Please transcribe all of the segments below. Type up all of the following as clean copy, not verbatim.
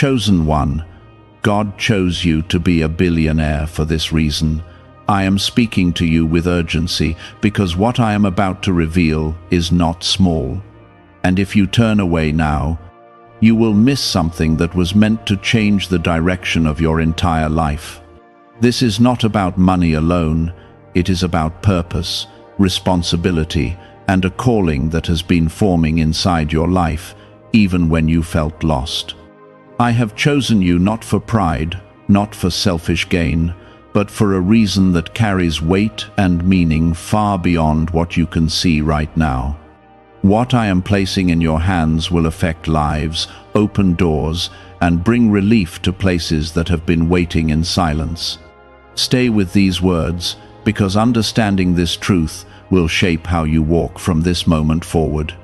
chosen one. God chose you to be a billionaire for this reason. I am speaking to you with urgency because what I am about to reveal is not small. And if you turn away now, you will miss something that was meant to change the direction of your entire life. This is not about money alone. It is about purpose, responsibility, and a calling that has been forming inside your life, even when you felt lost. I have chosen you not for pride, not for selfish gain, but for a reason that carries weight and meaning far beyond what you can see right now. What I am placing in your hands will affect lives, open doors, and bring relief to places that have been waiting in silence. Stay with these words, because understanding this truth will shape how you walk from this moment forward.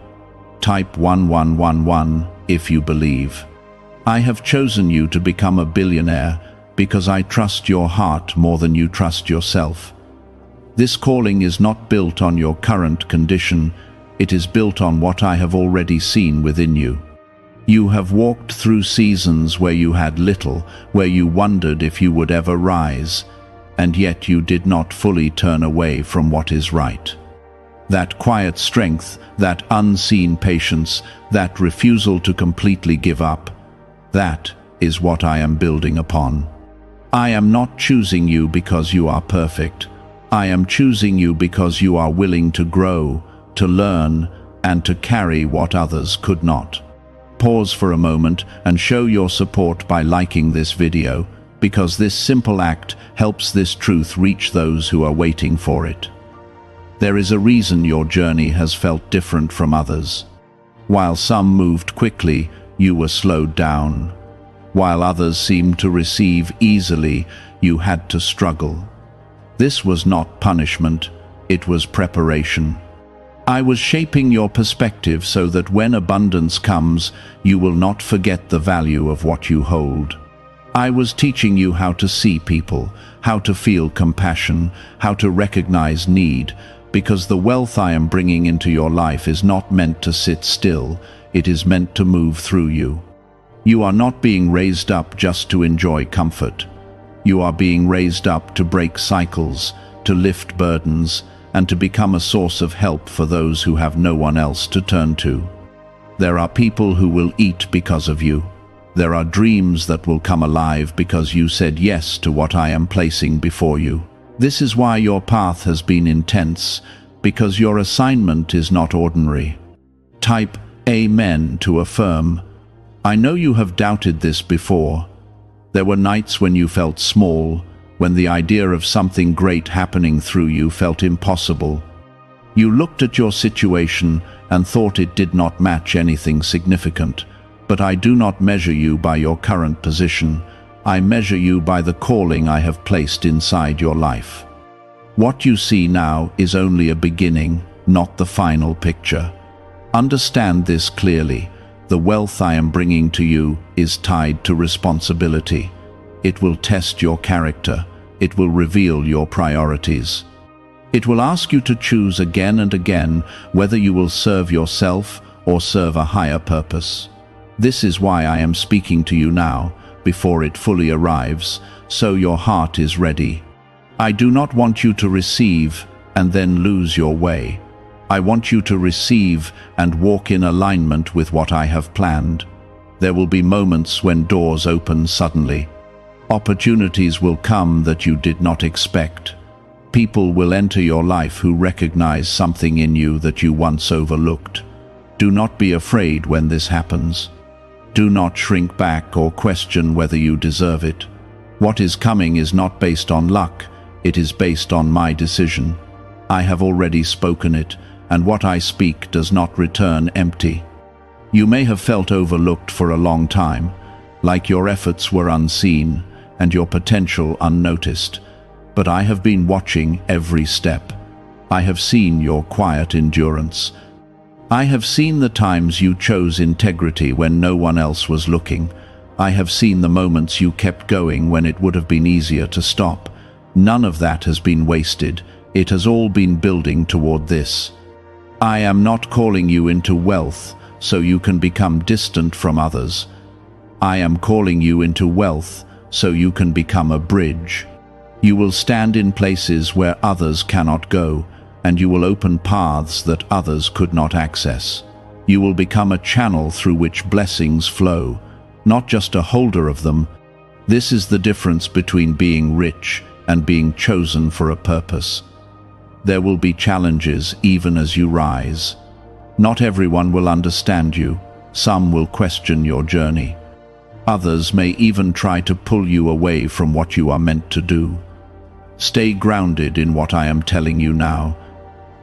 Type 1111 if you believe. I have chosen you to become a billionaire because I trust your heart more than you trust yourself. This calling is not built on your current condition, it is built on what I have already seen within you. You have walked through seasons where you had little, where you wondered if you would ever rise, and yet you did not fully turn away from what is right. That quiet strength, that unseen patience, that refusal to completely give up, that is what I am building upon. I am not choosing you because you are perfect. I am choosing you because you are willing to grow, to learn, and to carry what others could not. Pause for a moment and show your support by liking this video, because this simple act helps this truth reach those who are waiting for it. There is a reason your journey has felt different from others. While some moved quickly, you were slowed down. While others seemed to receive easily, you had to struggle. This was not punishment, it was preparation. I was shaping your perspective so that when abundance comes, you will not forget the value of what you hold. I was teaching you how to see people, how to feel compassion, how to recognize need, because the wealth I am bringing into your life is not meant to sit still, it is meant to move through you. You are not being raised up just to enjoy comfort. You are being raised up to break cycles, to lift burdens, and to become a source of help for those who have no one else to turn to. There are people who will eat because of you. There are dreams that will come alive because you said yes to what I am placing before you. This is why your path has been intense, because your assignment is not ordinary. Type Amen to affirm. I know you have doubted this before. There were nights when you felt small, when the idea of something great happening through you felt impossible. You looked at your situation and thought it did not match anything significant. But I do not measure you by your current position. I measure you by the calling I have placed inside your life. What you see now is only a beginning, not the final picture. Understand this clearly. The wealth I am bringing to you is tied to responsibility. It will test your character. It will reveal your priorities. It will ask you to choose again and again whether you will serve yourself or serve a higher purpose. This is why I am speaking to you now, before it fully arrives, so your heart is ready. I do not want you to receive and then lose your way. I want you to receive and walk in alignment with what I have planned. There will be moments when doors open suddenly. Opportunities will come that you did not expect. People will enter your life who recognize something in you that you once overlooked. Do not be afraid when this happens. Do not shrink back or question whether you deserve it. What is coming is not based on luck, it is based on my decision. I have already spoken it, and what I speak does not return empty. You may have felt overlooked for a long time, like your efforts were unseen and your potential unnoticed. But I have been watching every step. I have seen your quiet endurance. I have seen the times you chose integrity when no one else was looking. I have seen the moments you kept going when it would have been easier to stop. None of that has been wasted. It has all been building toward this. I am not calling you into wealth so you can become distant from others. I am calling you into wealth so you can become a bridge. You will stand in places where others cannot go, and you will open paths that others could not access. You will become a channel through which blessings flow, not just a holder of them. This is the difference between being rich and being chosen for a purpose. There will be challenges even as you rise. Not everyone will understand you. Some will question your journey. Others may even try to pull you away from what you are meant to do. Stay grounded in what I am telling you now.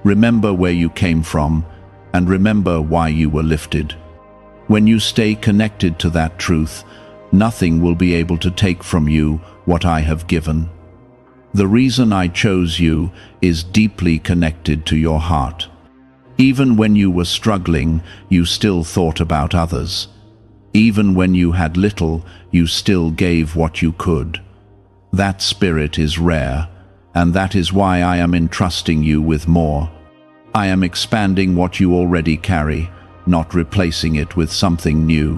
Remember where you came from, and remember why you were lifted. When you stay connected to that truth, nothing will be able to take from you what I have given. The reason I chose you is deeply connected to your heart. Even when you were struggling, you still thought about others. Even when you had little, you still gave what you could. That spirit is rare, and that is why I am entrusting you with more. I am expanding what you already carry, not replacing it with something new.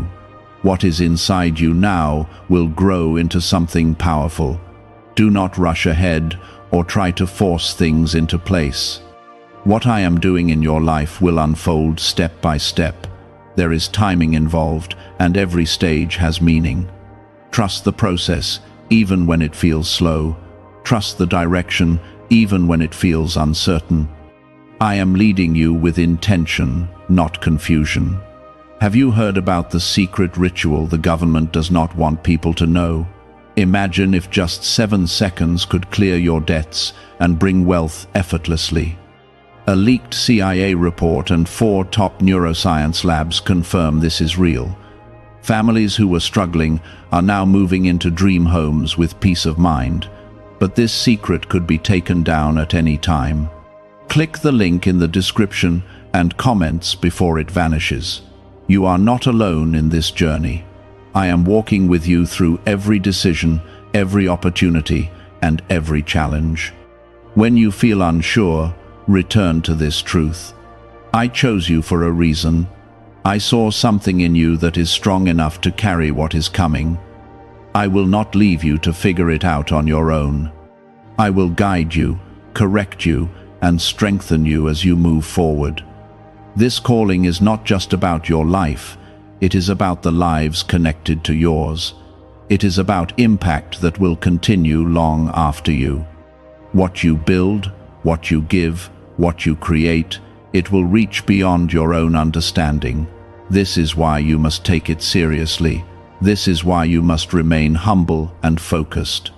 What is inside you now will grow into something powerful. Do not rush ahead or try to force things into place. What I am doing in your life will unfold step by step. There is timing involved, and every stage has meaning. Trust the process, even when it feels slow. Trust the direction, even when it feels uncertain. I am leading you with intention, not confusion. Have you heard about the secret ritual the government does not want people to know? Imagine if just 7 seconds could clear your debts and bring wealth effortlessly. A leaked CIA report and 4 top neuroscience labs confirm this is real. Families who were struggling are now moving into dream homes with peace of mind. But this secret could be taken down at any time. Click the link in the description and comments before it vanishes. You are not alone in this journey. I am walking with you through every decision, every opportunity, and every challenge. When you feel unsure, return to this truth. I chose you for a reason. I saw something in you that is strong enough to carry what is coming. I will not leave you to figure it out on your own. I will guide you, correct you, and strengthen you as you move forward. This calling is not just about your life, it is about the lives connected to yours. It is about impact that will continue long after you. What you build, what you give, what you create, it will reach beyond your own understanding. This is why you must take it seriously. This is why you must remain humble and focused.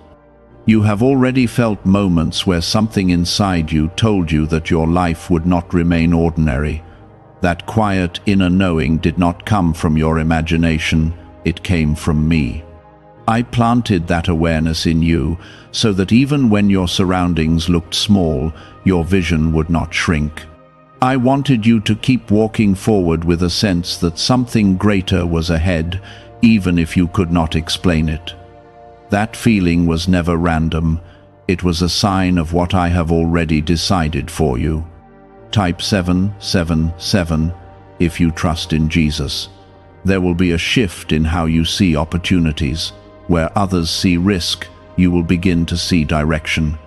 You have already felt moments where something inside you told you that your life would not remain ordinary. That quiet inner knowing did not come from your imagination, it came from me. I planted that awareness in you so that even when your surroundings looked small, your vision would not shrink. I wanted you to keep walking forward with a sense that something greater was ahead, even if you could not explain it. That feeling was never random. It was a sign of what I have already decided for you. Type 777 if you trust in Jesus. There will be a shift in how you see opportunities. Where others see risk, you will begin to see direction.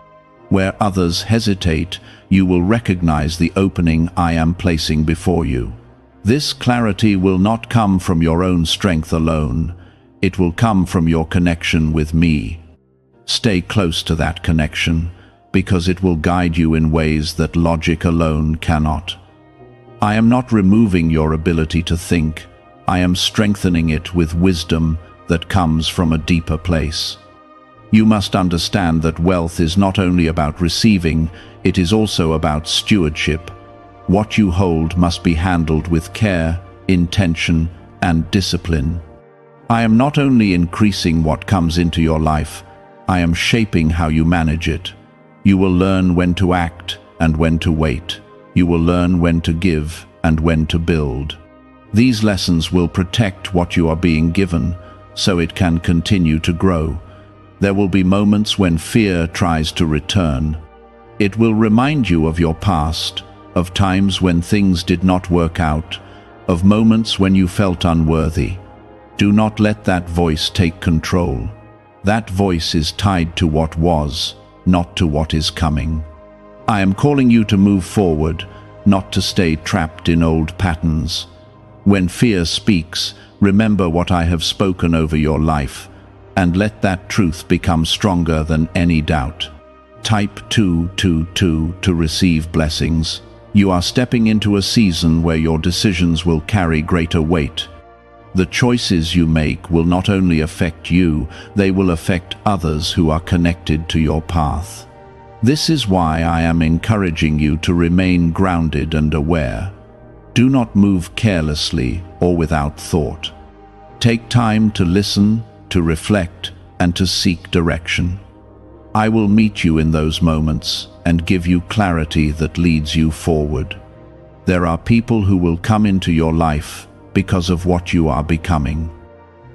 Where others hesitate, you will recognize the opening I am placing before you. This clarity will not come from your own strength alone. It will come from your connection with me. Stay close to that connection, because it will guide you in ways that logic alone cannot. I am not removing your ability to think. I am strengthening it with wisdom that comes from a deeper place. You must understand that wealth is not only about receiving, it is also about stewardship. What you hold must be handled with care, intention, and discipline. I am not only increasing what comes into your life, I am shaping how you manage it. You will learn when to act and when to wait. You will learn when to give and when to build. These lessons will protect what you are being given, so it can continue to grow. There will be moments when fear tries to return. It will remind you of your past, of times when things did not work out, of moments when you felt unworthy. Do not let that voice take control. That voice is tied to what was, not to what is coming. I am calling you to move forward, not to stay trapped in old patterns. When fear speaks, remember what I have spoken over your life, and let that truth become stronger than any doubt. Type 222 to receive blessings. You are stepping into a season where your decisions will carry greater weight. The choices you make will not only affect you, they will affect others who are connected to your path. This is why I am encouraging you to remain grounded and aware. Do not move carelessly or without thought. Take time to listen, to reflect, and to seek direction. I will meet you in those moments and give you clarity that leads you forward. There are people who will come into your life because of what you are becoming.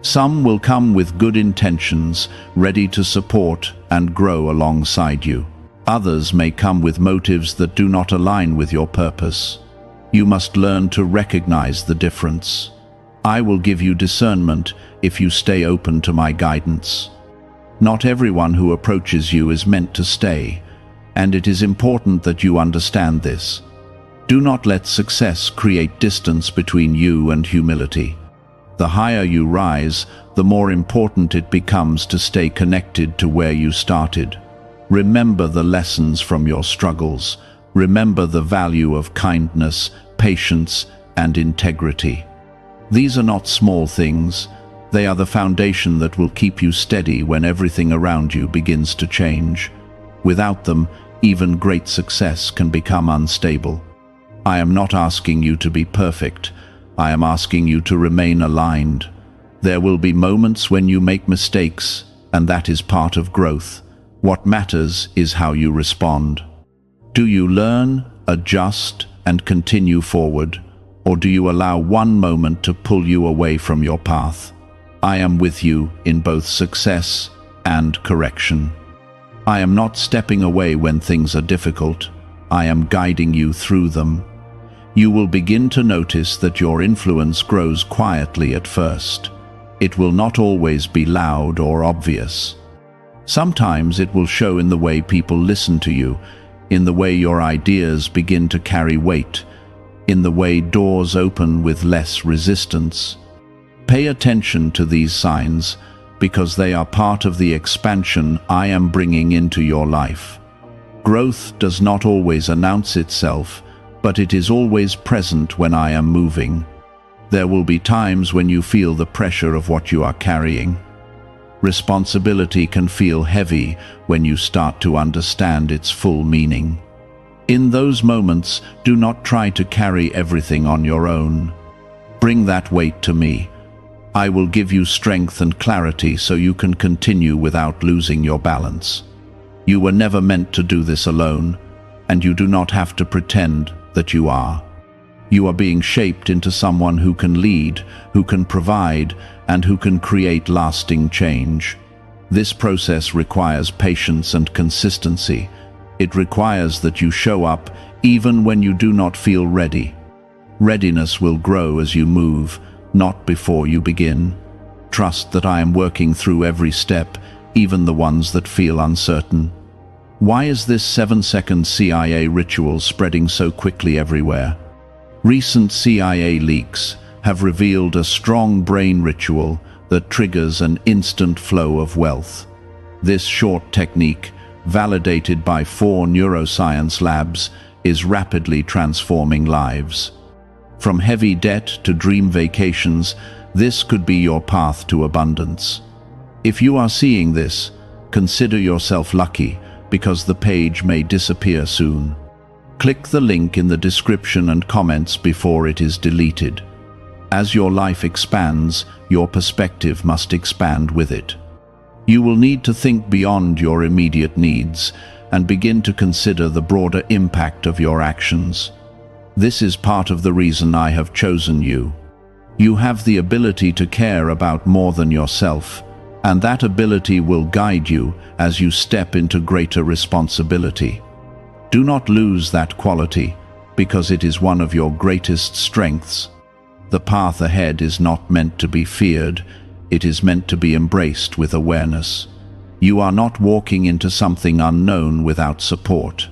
Some will come with good intentions, ready to support and grow alongside you. Others may come with motives that do not align with your purpose. You must learn to recognize the difference. I will give you discernment if you stay open to my guidance. Not everyone who approaches you is meant to stay, and it is important that you understand this. Do not let success create distance between you and humility. The higher you rise, the more important it becomes to stay connected to where you started. Remember the lessons from your struggles. Remember the value of kindness, patience, and integrity. These are not small things. They are the foundation that will keep you steady when everything around you begins to change. Without them, even great success can become unstable. I am not asking you to be perfect. I am asking you to remain aligned. There will be moments when you make mistakes, and that is part of growth. What matters is how you respond. Do you learn, adjust, and continue forward, or do you allow one moment to pull you away from your path? I am with you in both success and correction. I am not stepping away when things are difficult. I am guiding you through them. You will begin to notice that your influence grows quietly at first. It will not always be loud or obvious. Sometimes it will show in the way people listen to you, in the way your ideas begin to carry weight, in the way doors open with less resistance. Pay attention to these signs, because they are part of the expansion I am bringing into your life. Growth does not always announce itself, but it is always present when I am moving. There will be times when you feel the pressure of what you are carrying. Responsibility can feel heavy when you start to understand its full meaning. In those moments, do not try to carry everything on your own. Bring that weight to me. I will give you strength and clarity so you can continue without losing your balance. You were never meant to do this alone, and you do not have to pretend that you are. You are being shaped into someone who can lead, who can provide, and who can create lasting change. This process requires patience and consistency. It requires that you show up even when you do not feel ready. Readiness will grow as you move, not before you begin. Trust that I am working through every step, even the ones that feel uncertain. Why is this 7-second CIA ritual spreading so quickly everywhere? Recent CIA leaks have revealed a strong brain ritual that triggers an instant flow of wealth. This short technique, validated by 4 neuroscience labs, is rapidly transforming lives. From heavy debt to dream vacations, this could be your path to abundance. If you are seeing this, consider yourself lucky, because the page may disappear soon. Click the link in the description and comments before it is deleted. As your life expands, your perspective must expand with it. You will need to think beyond your immediate needs and begin to consider the broader impact of your actions. This is part of the reason I have chosen you. You have the ability to care about more than yourself, and that ability will guide you as you step into greater responsibility. Do not lose that quality, because it is one of your greatest strengths. The path ahead is not meant to be feared, it is meant to be embraced with awareness. You are not walking into something unknown without support.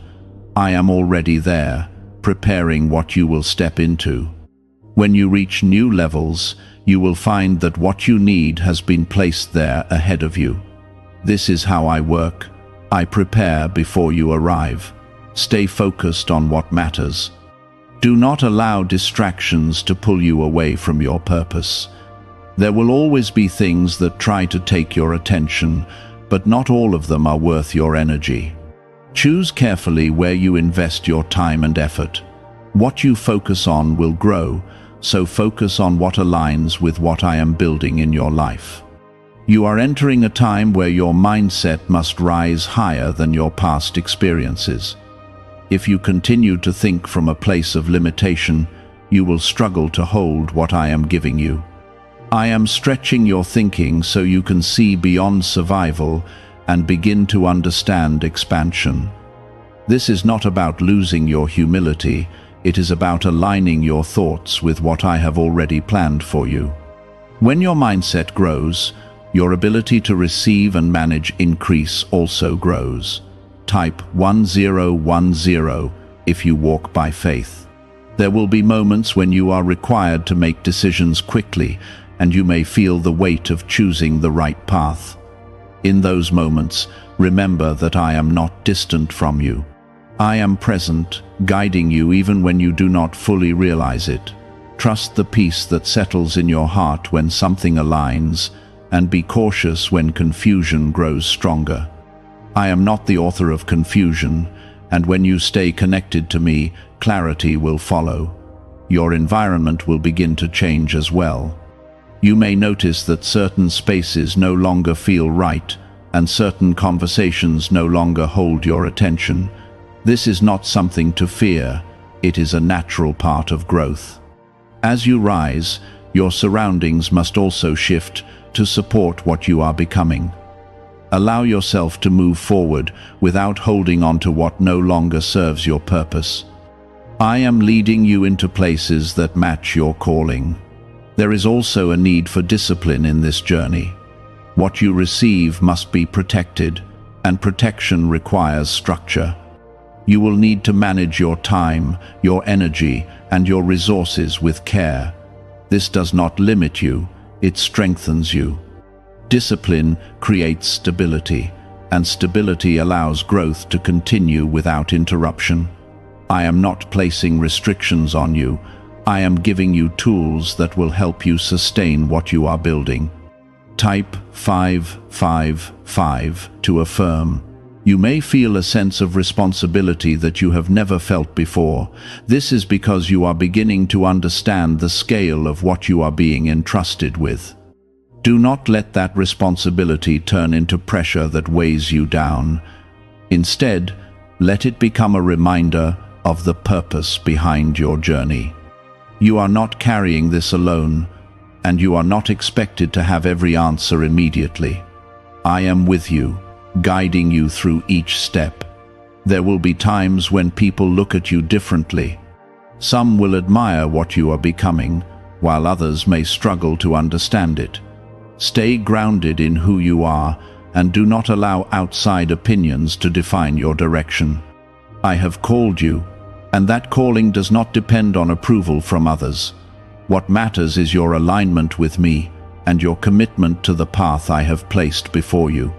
I am already there, preparing what you will step into. When you reach new levels, you will find that what you need has been placed there ahead of you. This is how I work. I prepare before you arrive. Stay focused on what matters. Do not allow distractions to pull you away from your purpose. There will always be things that try to take your attention, but not all of them are worth your energy. Choose carefully where you invest your time and effort. What you focus on will grow, so focus on what aligns with what I am building in your life. You are entering a time where your mindset must rise higher than your past experiences. If you continue to think from a place of limitation, you will struggle to hold what I am giving you. I am stretching your thinking so you can see beyond survival and begin to understand expansion. This is not about losing your humility, it is about aligning your thoughts with what I have already planned for you. When your mindset grows, your ability to receive and manage increase also grows. Type 1010 if you walk by faith. There will be moments when you are required to make decisions quickly, and you may feel the weight of choosing the right path. In those moments, remember that I am not distant from you. I am present, guiding you even when you do not fully realize it. Trust the peace that settles in your heart when something aligns, and be cautious when confusion grows stronger. I am not the author of confusion, and when you stay connected to me, clarity will follow. Your environment will begin to change as well. You may notice that certain spaces no longer feel right, and certain conversations no longer hold your attention. This is not something to fear, it is a natural part of growth. As you rise, your surroundings must also shift to support what you are becoming. Allow yourself to move forward without holding on to what no longer serves your purpose. I am leading you into places that match your calling. There is also a need for discipline in this journey. What you receive must be protected, and protection requires structure. You will need to manage your time, your energy, and your resources with care. This does not limit you, it strengthens you. Discipline creates stability, and stability allows growth to continue without interruption. I am not placing restrictions on you. I am giving you tools that will help you sustain what you are building. Type 555 to affirm. You may feel a sense of responsibility that you have never felt before. This is because you are beginning to understand the scale of what you are being entrusted with. Do not let that responsibility turn into pressure that weighs you down. Instead, let it become a reminder of the purpose behind your journey. You are not carrying this alone, and you are not expected to have every answer immediately. I am with you, guiding you through each step. There will be times when people look at you differently. Some will admire what you are becoming, while others may struggle to understand it. Stay grounded in who you are, and do not allow outside opinions to define your direction. I have called you, and that calling does not depend on approval from others. What matters is your alignment with me, and your commitment to the path I have placed before you.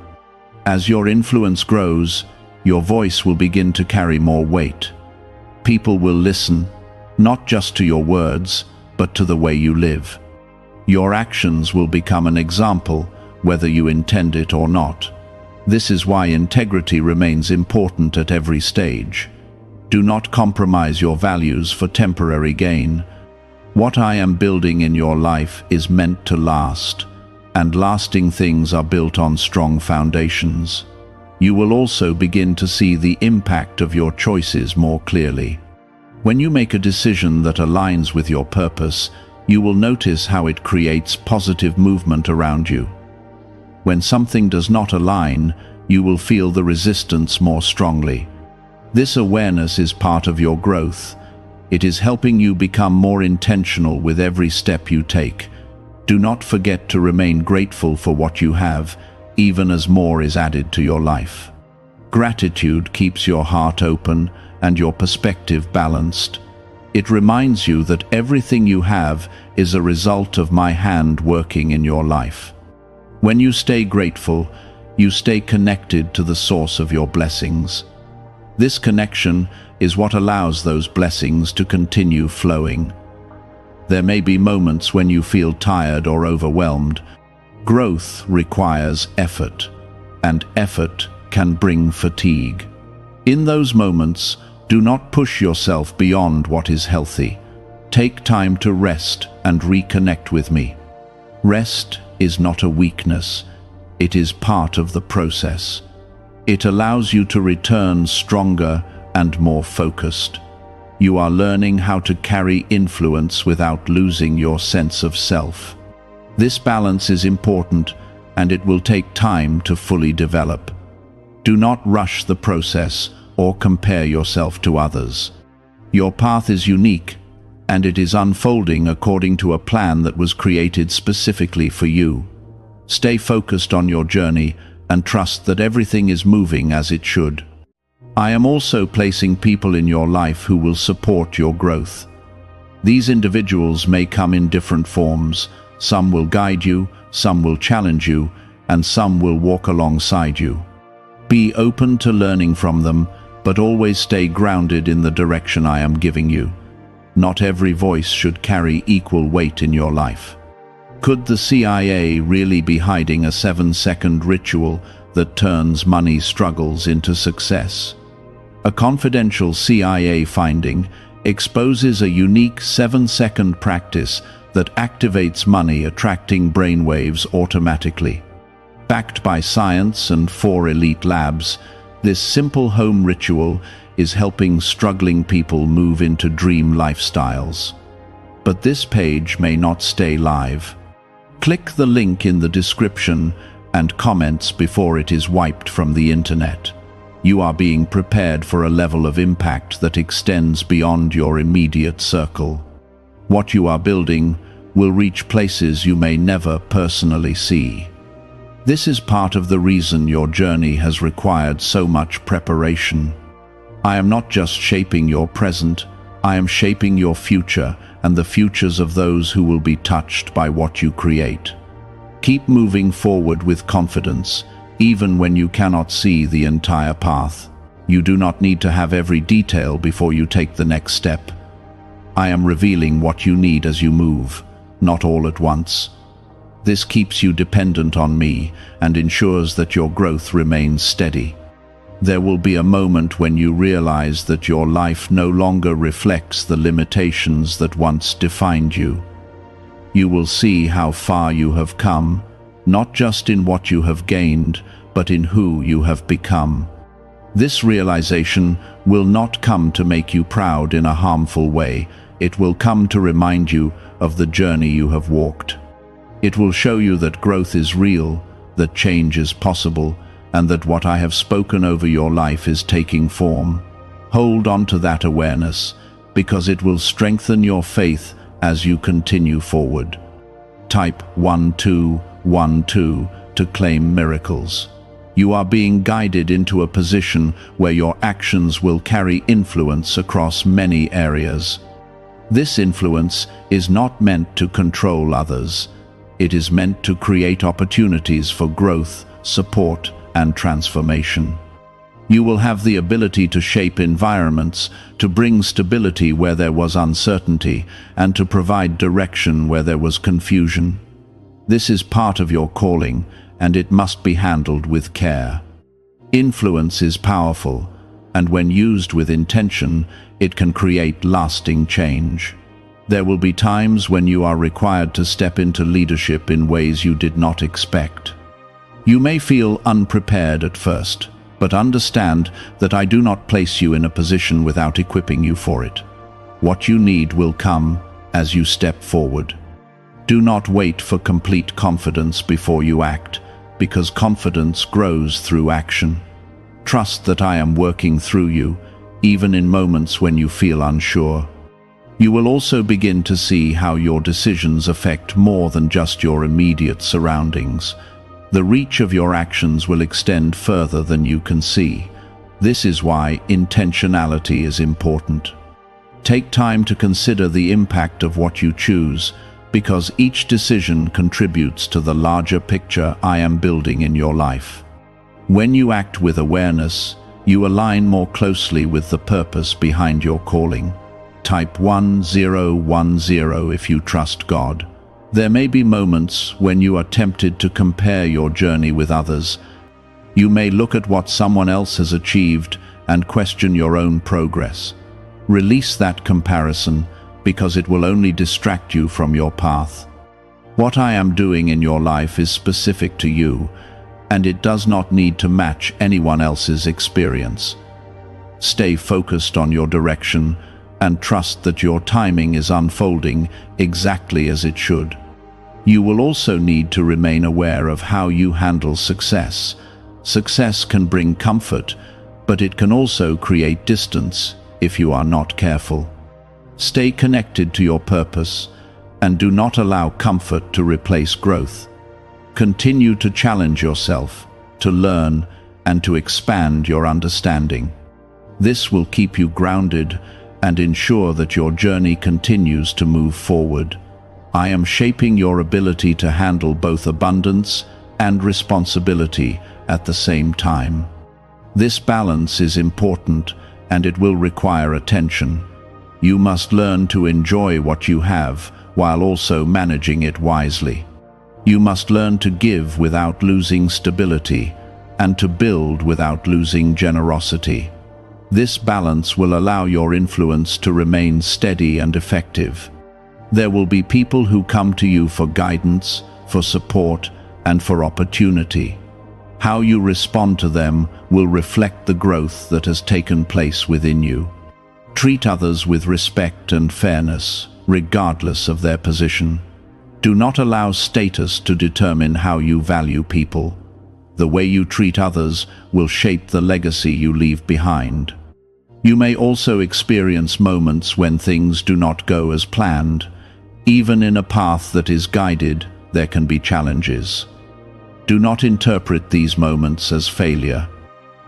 As your influence grows, your voice will begin to carry more weight. People will listen, not just to your words, but to the way you live. Your actions will become an example, whether you intend it or not. This is why integrity remains important at every stage. Do not compromise your values for temporary gain. What I am building in your life is meant to last, and lasting things are built on strong foundations. You will also begin to see the impact of your choices more clearly. When you make a decision that aligns with your purpose, you will notice how it creates positive movement around you. When something does not align, you will feel the resistance more strongly. This awareness is part of your growth, It is helping you become more intentional with every step you take. Do not forget to remain grateful for what you have, even as more is added to your life. Gratitude keeps your heart open and your perspective balanced. It reminds you that everything you have is a result of my hand working in your life. When you stay grateful, you stay connected to the source of your blessings. This connection is what allows those blessings to continue flowing. There may be moments when you feel tired or overwhelmed. Growth requires effort, and effort can bring fatigue. In those moments, do not push yourself beyond what is healthy. Take time to rest and reconnect with me. Rest is not a weakness. It is part of the process. It allows you to return stronger and more focused. You are learning how to carry influence without losing your sense of self. This balance is important, and it will take time to fully develop. Do not rush the process or compare yourself to others. Your path is unique, and it is unfolding according to a plan that was created specifically for you. Stay focused on your journey and trust that everything is moving as it should. I am also placing people in your life who will support your growth. These individuals may come in different forms. Some will guide you, some will challenge you, and some will walk alongside you. Be open to learning from them, but always stay grounded in the direction I am giving you. Not every voice should carry equal weight in your life. Could the CIA really be hiding a 7-second ritual that turns money struggles into success? A confidential CIA finding exposes a unique 7-second practice that activates money attracting brainwaves automatically. Backed by science and 4 elite labs, this simple home ritual is helping struggling people move into dream lifestyles. But this page may not stay live. Click the link in the description and comments before it is wiped from the internet. You are being prepared for a level of impact that extends beyond your immediate circle. What you are building will reach places you may never personally see. This is part of the reason your journey has required so much preparation. I am not just shaping your present, I am shaping your future and the futures of those who will be touched by what you create. Keep moving forward with confidence, even when you cannot see the entire path. You do not need to have every detail before you take the next step. I am revealing what you need as you move, not all at once. This keeps you dependent on me and ensures that your growth remains steady. There will be a moment when you realize that your life no longer reflects the limitations that once defined you. You will see how far you have come, not just in what you have gained, but in who you have become. This realization will not come to make you proud in a harmful way. It will come to remind you of the journey you have walked. It will show you that growth is real, that change is possible, and that what I have spoken over your life is taking form. Hold on to that awareness, because it will strengthen your faith as you continue forward. Type 1212 to claim miracles. You are being guided into a position where your actions will carry influence across many areas. This influence is not meant to control others. It is meant to create opportunities for growth, support, and transformation. You will have the ability to shape environments, to bring stability where there was uncertainty, and to provide direction where there was confusion. This is part of your calling, and it must be handled with care. Influence is powerful, and when used with intention, it can create lasting change. There will be times when you are required to step into leadership in ways you did not expect. You may feel unprepared at first, but understand that I do not place you in a position without equipping you for it. What you need will come as you step forward. Do not wait for complete confidence before you act, because confidence grows through action. Trust that I am working through you, even in moments when you feel unsure. You will also begin to see how your decisions affect more than just your immediate surroundings. The reach of your actions will extend further than you can see. This is why intentionality is important. Take time to consider the impact of what you choose, because each decision contributes to the larger picture I am building in your life. When you act with awareness, you align more closely with the purpose behind your calling. Type 1010 if you trust God. There may be moments when you are tempted to compare your journey with others. You may look at what someone else has achieved and question your own progress. Release that comparison, because it will only distract you from your path. What I am doing in your life is specific to you, and it does not need to match anyone else's experience. Stay focused on your direction and trust that your timing is unfolding exactly as it should. You will also need to remain aware of how you handle success. Success can bring comfort, but it can also create distance if you are not careful. Stay connected to your purpose and do not allow comfort to replace growth. Continue to challenge yourself, to learn, and to expand your understanding. This will keep you grounded and ensure that your journey continues to move forward. I am shaping your ability to handle both abundance and responsibility at the same time. This balance is important, and it will require attention. You must learn to enjoy what you have while also managing it wisely. You must learn to give without losing stability and to build without losing generosity. This balance will allow your influence to remain steady and effective. There will be people who come to you for guidance, for support, and for opportunity. How you respond to them will reflect the growth that has taken place within you. Treat others with respect and fairness, regardless of their position. Do not allow status to determine how you value people. The way you treat others will shape the legacy you leave behind. You may also experience moments when things do not go as planned. Even in a path that is guided, there can be challenges. Do not interpret these moments as failure.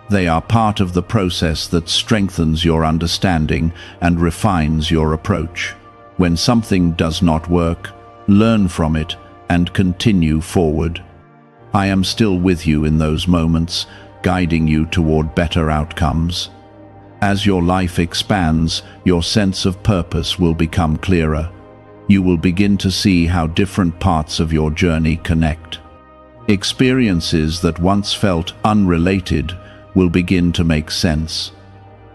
They are part of the process that strengthens your understanding and refines your approach. When something does not work, learn from it and continue forward. I am still with you in those moments, guiding you toward better outcomes. As your life expands, your sense of purpose will become clearer. You will begin to see how different parts of your journey connect. Experiences that once felt unrelated will begin to make sense.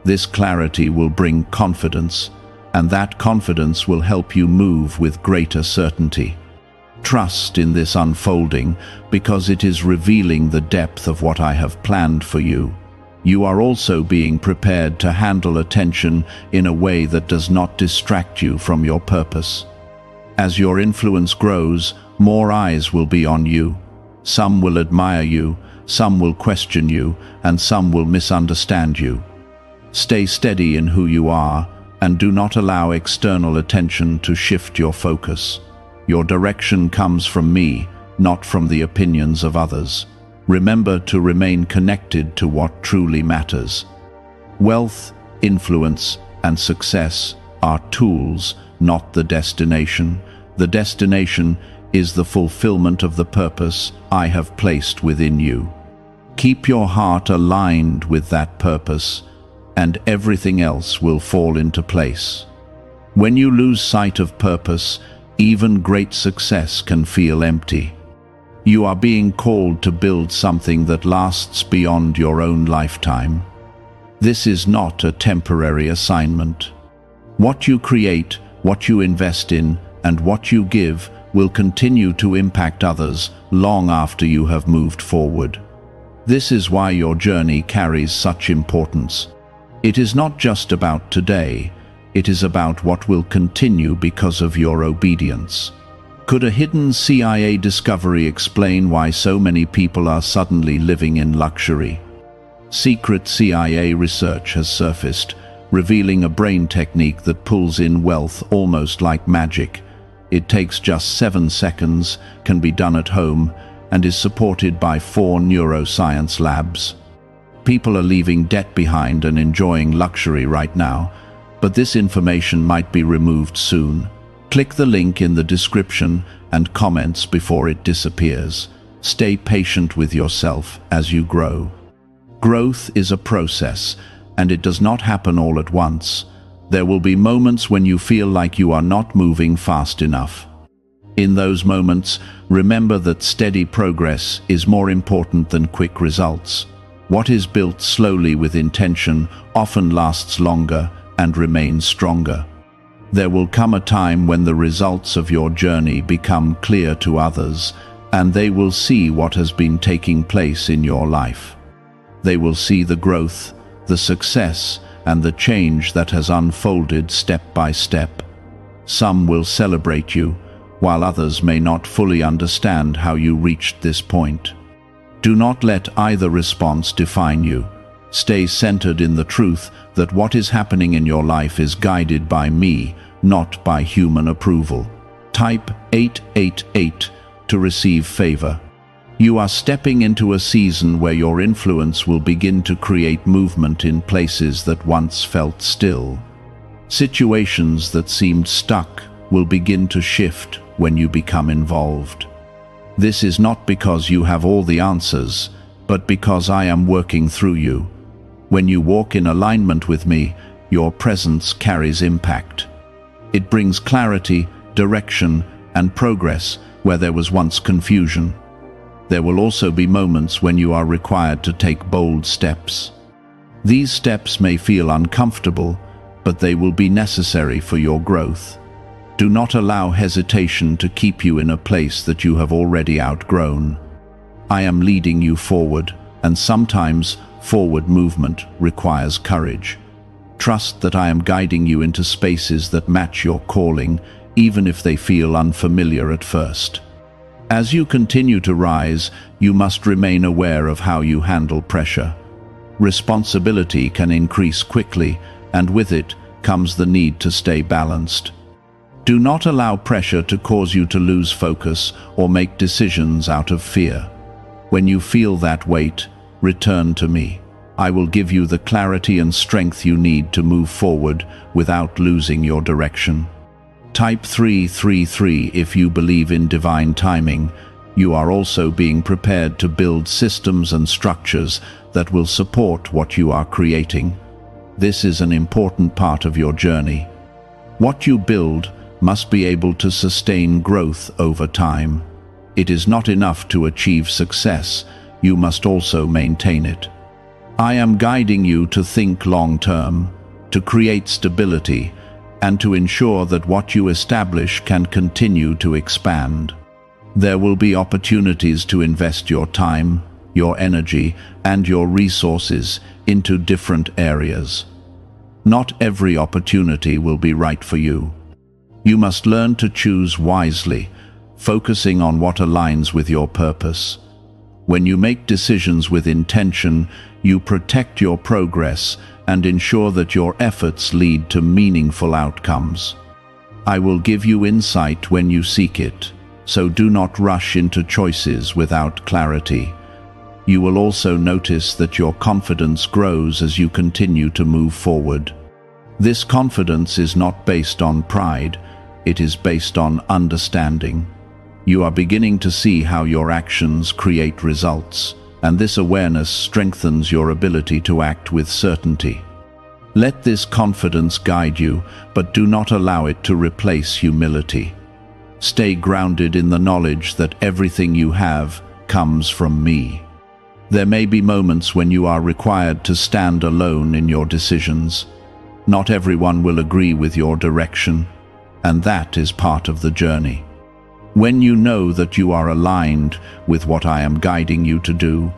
This clarity will bring confidence, and that confidence will help you move with greater certainty. Trust in this unfolding, because it is revealing the depth of what I have planned for you. You are also being prepared to handle attention in a way that does not distract you from your purpose. As your influence grows, more eyes will be on you. Some will admire you, some will question you, and some will misunderstand you. Stay steady in who you are, and do not allow external attention to shift your focus. Your direction comes from me, not from the opinions of others. Remember to remain connected to what truly matters. Wealth, influence, and success are tools, not the destination. The destination is the fulfillment of the purpose I have placed within you. Keep your heart aligned with that purpose, and everything else will fall into place. When you lose sight of purpose, even great success can feel empty. You are being called to build something that lasts beyond your own lifetime. This is not a temporary assignment. What you create, what you invest in, and what you give will continue to impact others long after you have moved forward. This is why your journey carries such importance. It is not just about today, it is about what will continue because of your obedience. Could a hidden CIA discovery explain why so many people are suddenly living in luxury? Secret CIA research has surfaced, revealing a brain technique that pulls in wealth almost like magic. It takes just 7 seconds, can be done at home, and is supported by 4 neuroscience labs. People are leaving debt behind and enjoying luxury right now, but this information might be removed soon. Click the link in the description and comments before it disappears. Stay patient with yourself as you grow. Growth is a process, and it does not happen all at once. There will be moments when you feel like you are not moving fast enough. In those moments, remember that steady progress is more important than quick results. What is built slowly with intention often lasts longer and remains stronger. There will come a time when the results of your journey become clear to others, and they will see what has been taking place in your life. They will see the growth, the success, and the change that has unfolded step by step. Some will celebrate you, while others may not fully understand how you reached this point. Do not let either response define you. Stay centered in the truth that what is happening in your life is guided by me, not by human approval. Type 888 to receive favor. You are stepping into a season where your influence will begin to create movement in places that once felt still. Situations that seemed stuck will begin to shift when you become involved. This is not because you have all the answers, but because I am working through you. When you walk in alignment with me, your presence carries impact. It brings clarity, direction, and progress where there was once confusion. There will also be moments when you are required to take bold steps. These steps may feel uncomfortable, but they will be necessary for your growth. Do not allow hesitation to keep you in a place that you have already outgrown. I am leading you forward, and sometimes forward movement requires courage. Trust that I am guiding you into spaces that match your calling, even if they feel unfamiliar at first. As you continue to rise, you must remain aware of how you handle pressure. Responsibility can increase quickly, and with it comes the need to stay balanced. Do not allow pressure to cause you to lose focus or make decisions out of fear. When you feel that weight, return to me. I will give you the clarity and strength you need to move forward without losing your direction. Type 333 if you believe in divine timing. You are also being prepared to build systems and structures that will support what you are creating. This is an important part of your journey. What you build must be able to sustain growth over time. It is not enough to achieve success, you must also maintain it. I am guiding you to think long-term, to create stability, and to ensure that what you establish can continue to expand. There will be opportunities to invest your time, your energy, and your resources into different areas. Not every opportunity will be right for you. You must learn to choose wisely, focusing on what aligns with your purpose. When you make decisions with intention, you protect your progress and ensure that your efforts lead to meaningful outcomes. I will give you insight when you seek it, so do not rush into choices without clarity. You will also notice that your confidence grows as you continue to move forward. This confidence is not based on pride, it is based on understanding. You are beginning to see how your actions create results, and this awareness strengthens your ability to act with certainty. Let this confidence guide you, but do not allow it to replace humility. Stay grounded in the knowledge that everything you have comes from me. There may be moments when you are required to stand alone in your decisions. Not everyone will agree with your direction, and that is part of the journey. When you know that you are aligned with what I am guiding you to do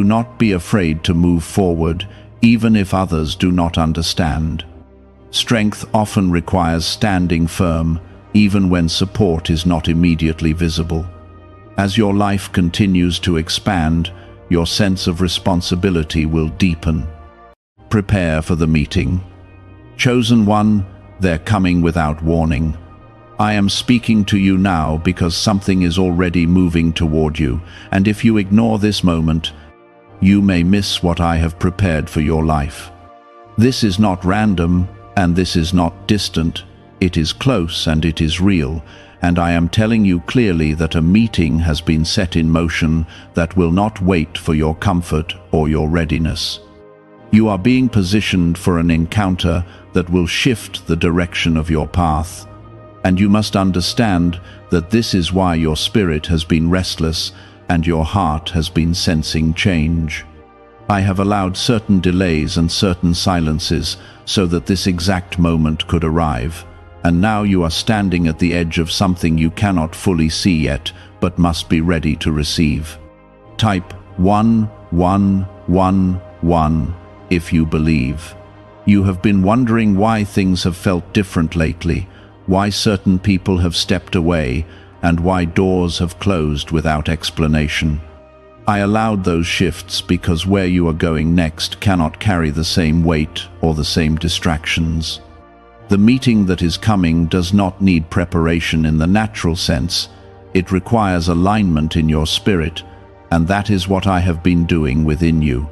not be afraid to move forward, even if others do not understand. Strength often requires standing firm, even when support is not immediately visible. As your life continues to expand, your sense of responsibility will deepen. Prepare for the meeting. Chosen one, they're coming without warning. I am speaking to you now because something is already moving toward you, and if you ignore this moment, you may miss what I have prepared for your life. This is not random, and this is not distant. It is close and it is real, and I am telling you clearly that a meeting has been set in motion that will not wait for your comfort or your readiness. You are being positioned for an encounter that will shift the direction of your path, and you must understand that this is why your spirit has been restless and your heart has been sensing change. I have allowed certain delays and certain silences so that this exact moment could arrive, and now you are standing at the edge of something you cannot fully see yet, but must be ready to receive. Type 1111 if you believe. You have been wondering why things have felt different lately, why certain people have stepped away, and why doors have closed without explanation. I allowed those shifts because where you are going next cannot carry the same weight or the same distractions. The meeting that is coming does not need preparation in the natural sense. It requires alignment in your spirit, and that is what I have been doing within you.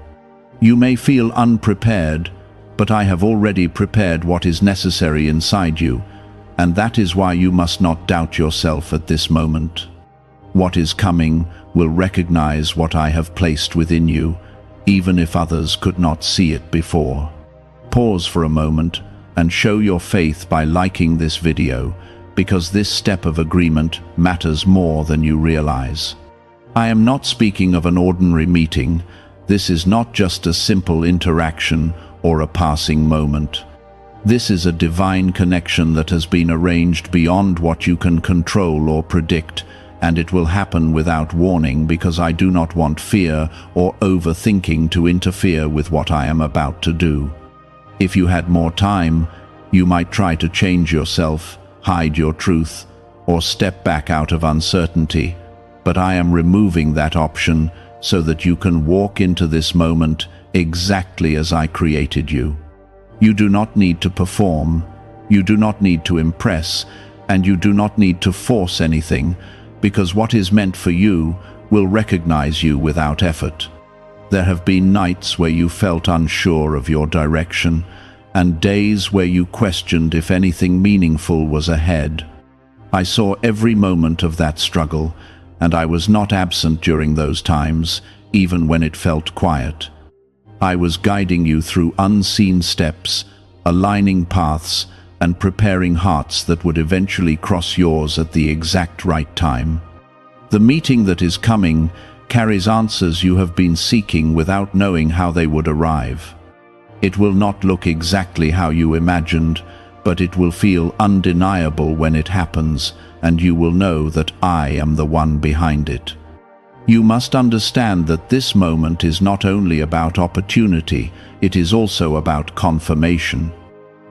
You may feel unprepared, but I have already prepared what is necessary inside you, and that is why you must not doubt yourself at this moment. What is coming will recognize what I have placed within you, even if others could not see it before. Pause for a moment and show your faith by liking this video, because this step of agreement matters more than you realize. I am not speaking of an ordinary meeting. This is not just a simple interaction or a passing moment. This is a divine connection that has been arranged beyond what you can control or predict, and it will happen without warning because I do not want fear or overthinking to interfere with what I am about to do. If you had more time, you might try to change yourself, hide your truth, or step back out of uncertainty, but I am removing that option so that you can walk into this moment exactly as I created you. You do not need to perform, you do not need to impress, and you do not need to force anything, because what is meant for you will recognize you without effort. There have been nights where you felt unsure of your direction, and days where you questioned if anything meaningful was ahead. I saw every moment of that struggle, and I was not absent during those times, even when it felt quiet. I was guiding you through unseen steps, aligning paths, and preparing hearts that would eventually cross yours at the exact right time. The meeting that is coming carries answers you have been seeking without knowing how they would arrive. It will not look exactly how you imagined, but it will feel undeniable when it happens, and you will know that I am the one behind it. You must understand that this moment is not only about opportunity, it is also about confirmation.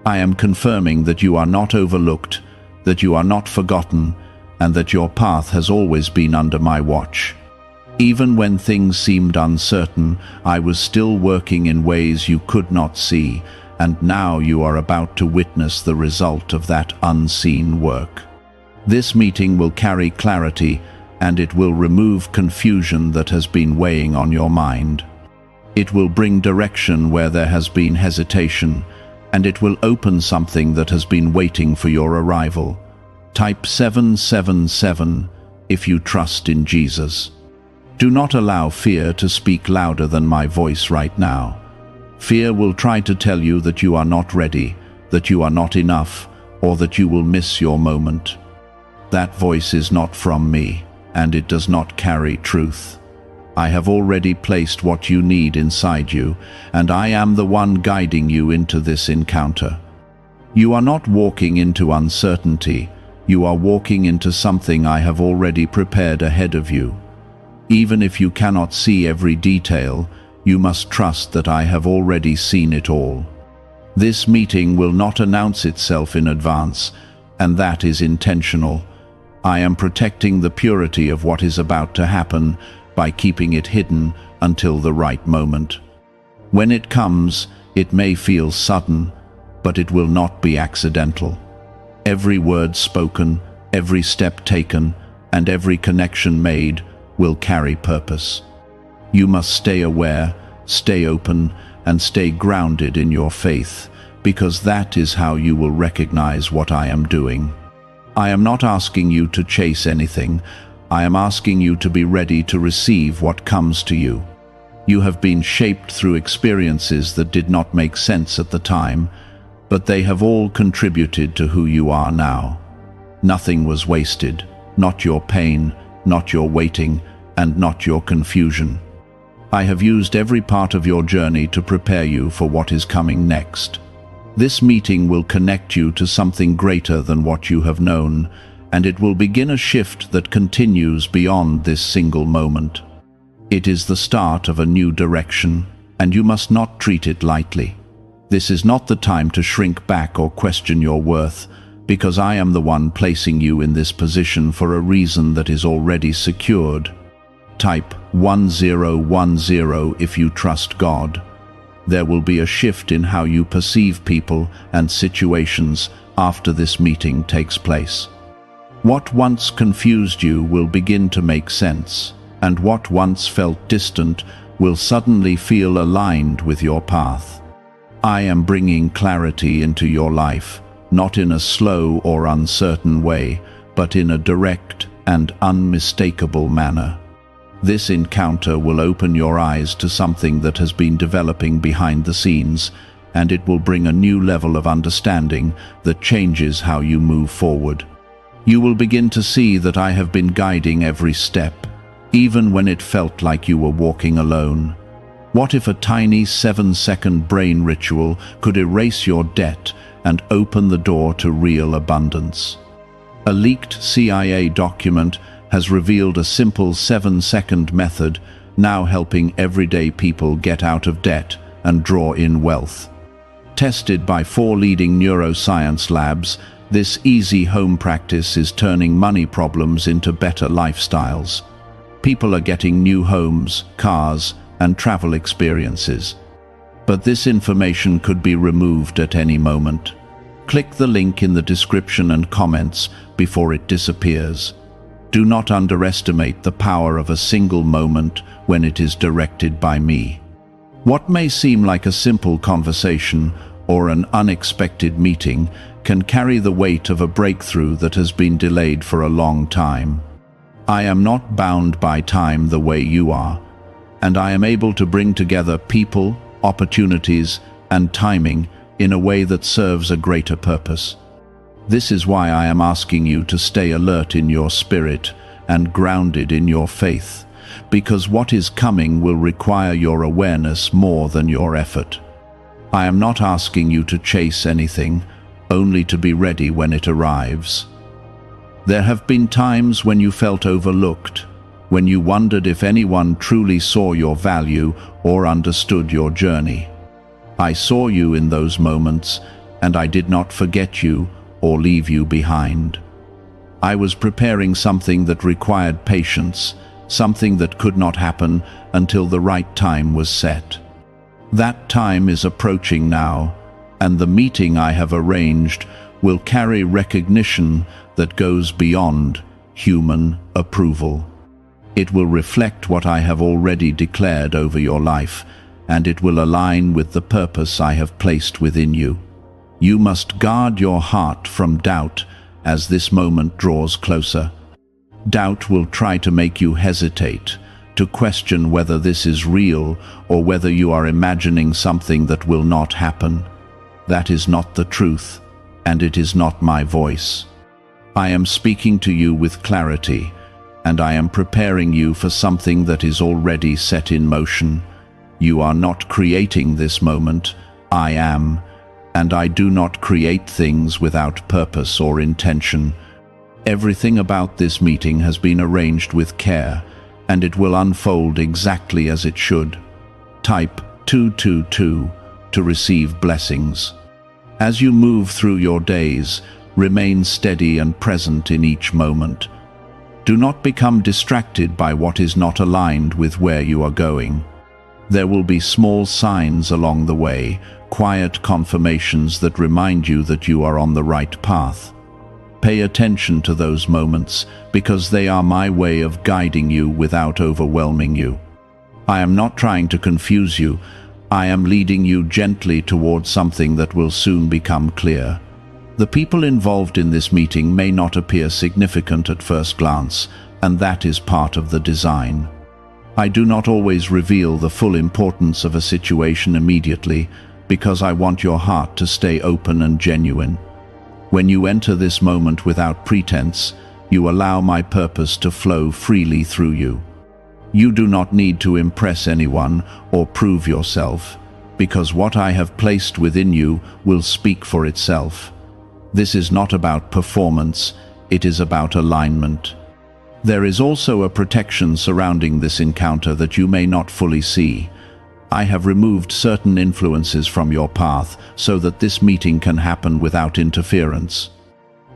I am confirming that you are not overlooked, that you are not forgotten, and that your path has always been under my watch. Even when things seemed uncertain, I was still working in ways you could not see, and now you are about to witness the result of that unseen work. This meeting will carry clarity, and it will remove confusion that has been weighing on your mind. It will bring direction where there has been hesitation, and it will open something that has been waiting for your arrival. Type 777 if you trust in Jesus. Do not allow fear to speak louder than my voice right now. Fear will try to tell you that you are not ready, that you are not enough, or that you will miss your moment. That voice is not from me, and it does not carry truth. I have already placed what you need inside you, and I am the one guiding you into this encounter. You are not walking into uncertainty, you are walking into something I have already prepared ahead of you. Even if you cannot see every detail, you must trust that I have already seen it all. This meeting will not announce itself in advance, and that is intentional. I am protecting the purity of what is about to happen by keeping it hidden until the right moment. When it comes, it may feel sudden, but it will not be accidental. Every word spoken, every step taken, and every connection made will carry purpose. You must stay aware, stay open, and stay grounded in your faith, because that is how you will recognize what I am doing. I am not asking you to chase anything. I am asking you to be ready to receive what comes to you. You have been shaped through experiences that did not make sense at the time, but they have all contributed to who you are now. Nothing was wasted, not your pain, not your waiting, and not your confusion. I have used every part of your journey to prepare you for what is coming next. This meeting will connect you to something greater than what you have known, and it will begin a shift that continues beyond this single moment. It is the start of a new direction, and you must not treat it lightly. This is not the time to shrink back or question your worth, because I am the one placing you in this position for a reason that is already secured. Type 1010 if you trust God. There will be a shift in how you perceive people and situations after this meeting takes place. What once confused you will begin to make sense, and what once felt distant will suddenly feel aligned with your path. I am bringing clarity into your life, not in a slow or uncertain way, but in a direct and unmistakable manner. This encounter will open your eyes to something that has been developing behind the scenes, and it will bring a new level of understanding that changes how you move forward. You will begin to see that I have been guiding every step, even when it felt like you were walking alone. What if a tiny 7-second brain ritual could erase your debt and open the door to real abundance? A leaked CIA document has revealed a simple 7-second method, now helping everyday people get out of debt and draw in wealth. Tested by 4 leading neuroscience labs, this easy home practice is turning money problems into better lifestyles. People are getting new homes, cars, and travel experiences. But this information could be removed at any moment. Click the link in the description and comments before it disappears. Do not underestimate the power of a single moment when it is directed by me. What may seem like a simple conversation or an unexpected meeting can carry the weight of a breakthrough that has been delayed for a long time. I am not bound by time the way you are, and I am able to bring together people, opportunities, and timing in a way that serves a greater purpose. This is why I am asking you to stay alert in your spirit and grounded in your faith, because what is coming will require your awareness more than your effort. I am not asking you to chase anything, only to be ready when it arrives. There have been times when you felt overlooked, when you wondered if anyone truly saw your value or understood your journey. I saw you in those moments, and I did not forget you or leave you behind. I was preparing something that required patience, something that could not happen until the right time was set. That time is approaching now, and the meeting I have arranged will carry recognition that goes beyond human approval. It will reflect what I have already declared over your life, and it will align with the purpose I have placed within you. You must guard your heart from doubt as this moment draws closer. Doubt will try to make you hesitate, to question whether this is real or whether you are imagining something that will not happen. That is not the truth, and it is not my voice. I am speaking to you with clarity, and I am preparing you for something that is already set in motion. You are not creating this moment, I am, and I do not create things without purpose or intention. Everything about this meeting has been arranged with care, and it will unfold exactly as it should. Type 222 to receive blessings. As you move through your days, remain steady and present in each moment. Do not become distracted by what is not aligned with where you are going. There will be small signs along the way, quiet confirmations that remind you that you are on the right path. Pay attention to those moments, because they are my way of guiding you without overwhelming you. I am not trying to confuse you. I am leading you gently towards something that will soon become clear. The people involved in this meeting may not appear significant at first glance, and that is part of the design. I do not always reveal the full importance of a situation immediately, because I want your heart to stay open and genuine. When you enter this moment without pretense, you allow my purpose to flow freely through you. You do not need to impress anyone or prove yourself, because what I have placed within you will speak for itself. This is not about performance, it is about alignment. There is also a protection surrounding this encounter that you may not fully see. I have removed certain influences from your path so that this meeting can happen without interference.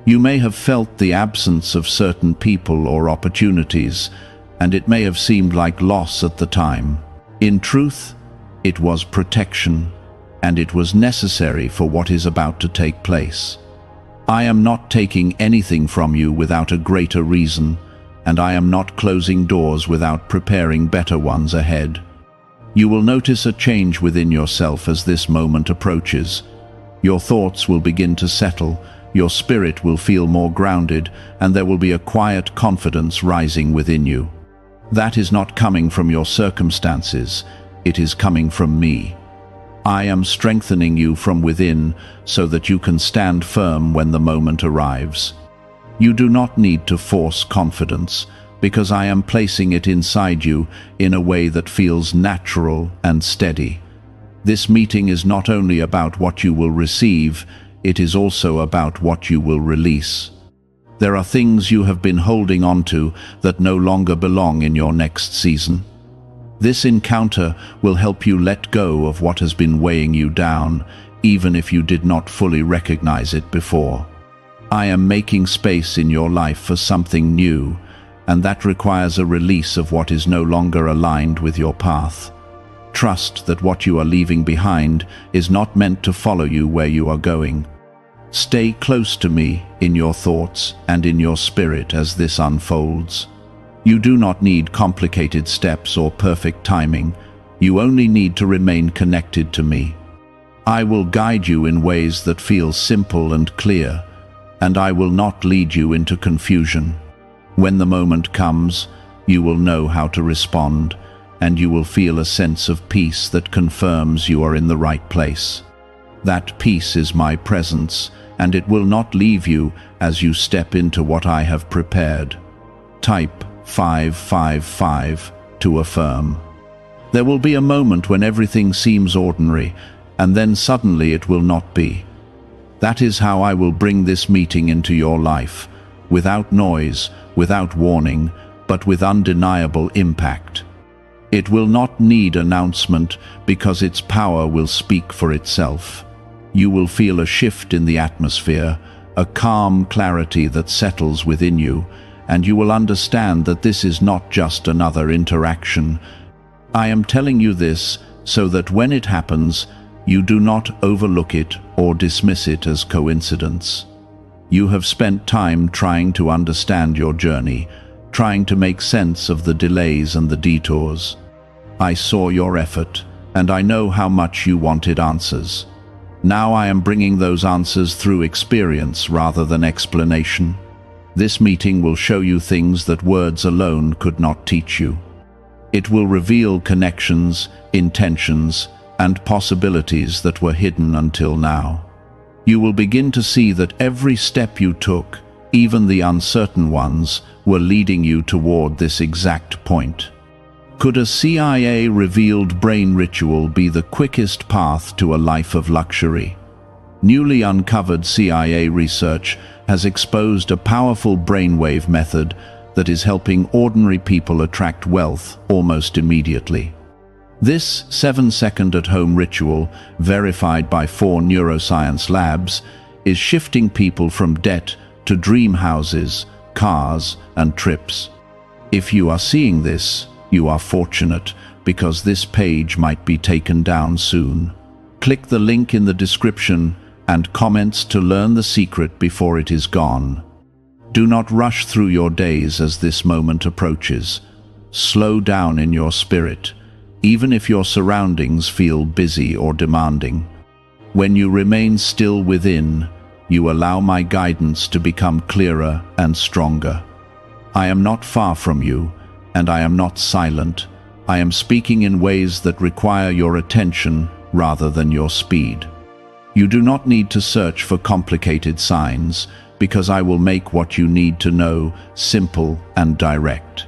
You may have felt the absence of certain people or opportunities, and it may have seemed like loss at the time. In truth, it was protection, and it was necessary for what is about to take place. I am not taking anything from you without a greater reason, and I am not closing doors without preparing better ones ahead. You will notice a change within yourself as this moment approaches. Your thoughts will begin to settle, your spirit will feel more grounded, and there will be a quiet confidence rising within you. That is not coming from your circumstances, it is coming from me. I am strengthening you from within so that you can stand firm when the moment arrives. You do not need to force confidence, because I am placing it inside you in a way that feels natural and steady. This meeting is not only about what you will receive, it is also about what you will release. There are things you have been holding on to that no longer belong in your next season. This encounter will help you let go of what has been weighing you down, even if you did not fully recognize it before. I am making space in your life for something new, and that requires a release of what is no longer aligned with your path. Trust that what you are leaving behind is not meant to follow you where you are going. Stay close to me in your thoughts and in your spirit as this unfolds. You do not need complicated steps or perfect timing. You only need to remain connected to me. I will guide you in ways that feel simple and clear, and I will not lead you into confusion. When the moment comes, you will know how to respond, and you will feel a sense of peace that confirms you are in the right place. That peace is my presence, and it will not leave you as you step into what I have prepared. Type 555 to affirm. There will be a moment when everything seems ordinary, and then suddenly it will not be. That is how I will bring this meeting into your life, without noise, without warning, but with undeniable impact. It will not need announcement because its power will speak for itself. You will feel a shift in the atmosphere, a calm clarity that settles within you, and you will understand that this is not just another interaction. I am telling you this so that when it happens, you do not overlook it or dismiss it as coincidence. You have spent time trying to understand your journey, trying to make sense of the delays and the detours. I saw your effort, and I know how much you wanted answers. Now I am bringing those answers through experience rather than explanation. This meeting will show you things that words alone could not teach you. It will reveal connections, intentions, and possibilities that were hidden until now. You will begin to see that every step you took, even the uncertain ones, were leading you toward this exact point. Could a CIA-revealed brain ritual be the quickest path to a life of luxury? Newly uncovered CIA research has exposed a powerful brainwave method that is helping ordinary people attract wealth almost immediately. This 7-second at-home ritual, verified by 4 neuroscience labs, is shifting people from debt to dream houses, cars, and trips. If you are seeing this, you are fortunate, because this page might be taken down soon. Click the link in the description and comments to learn the secret before it is gone. Do not rush through your days as this moment approaches. Slow down in your spirit, even if your surroundings feel busy or demanding. When you remain still within, you allow my guidance to become clearer and stronger. I am not far from you, and I am not silent. I am speaking in ways that require your attention rather than your speed. You do not need to search for complicated signs, because I will make what you need to know simple and direct.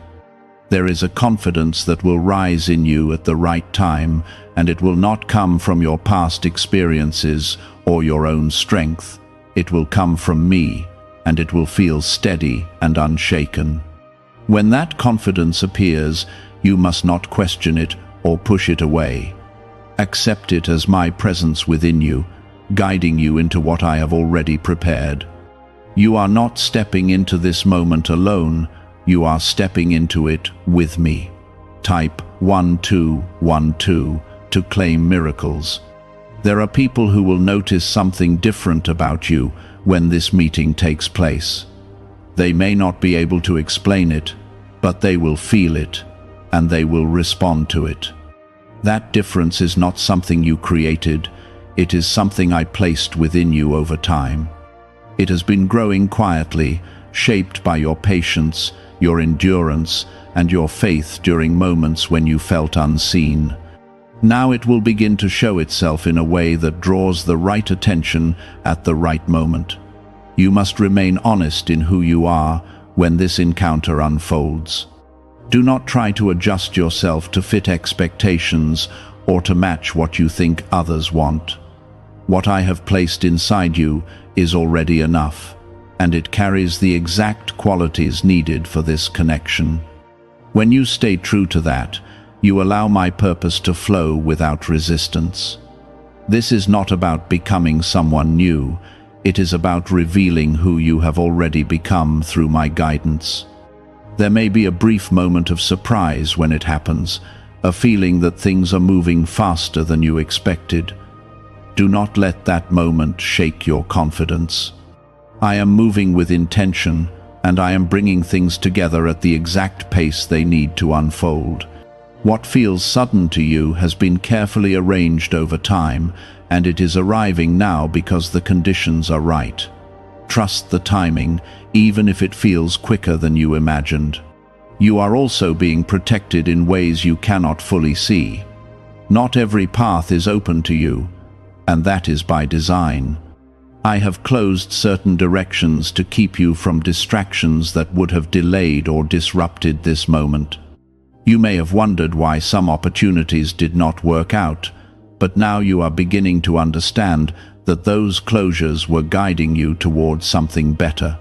There is a confidence that will rise in you at the right time, and it will not come from your past experiences or your own strength. It will come from me, and it will feel steady and unshaken. When that confidence appears, you must not question it or push it away. Accept it as my presence within you, guiding you into what I have already prepared. You are not stepping into this moment alone, you are stepping into it with me. Type 1212 to claim miracles. There are people who will notice something different about you when this meeting takes place. They may not be able to explain it, but they will feel it, and they will respond to it. That difference is not something you created, it is something I placed within you over time. It has been growing quietly, shaped by your patience, your endurance, and your faith during moments when you felt unseen. Now it will begin to show itself in a way that draws the right attention at the right moment. You must remain honest in who you are when this encounter unfolds. Do not try to adjust yourself to fit expectations or to match what you think others want. What I have placed inside you is already enough, and it carries the exact qualities needed for this connection. When you stay true to that, you allow my purpose to flow without resistance. This is not about becoming someone new, it is about revealing who you have already become through my guidance. There may be a brief moment of surprise when it happens, a feeling that things are moving faster than you expected. Do not let that moment shake your confidence. I am moving with intention, and I am bringing things together at the exact pace they need to unfold. What feels sudden to you has been carefully arranged over time, and it is arriving now because the conditions are right. Trust the timing, even if it feels quicker than you imagined. You are also being protected in ways you cannot fully see. Not every path is open to you, and that is by design. I have closed certain directions to keep you from distractions that would have delayed or disrupted this moment. You may have wondered why some opportunities did not work out, but now you are beginning to understand that those closures were guiding you towards something better.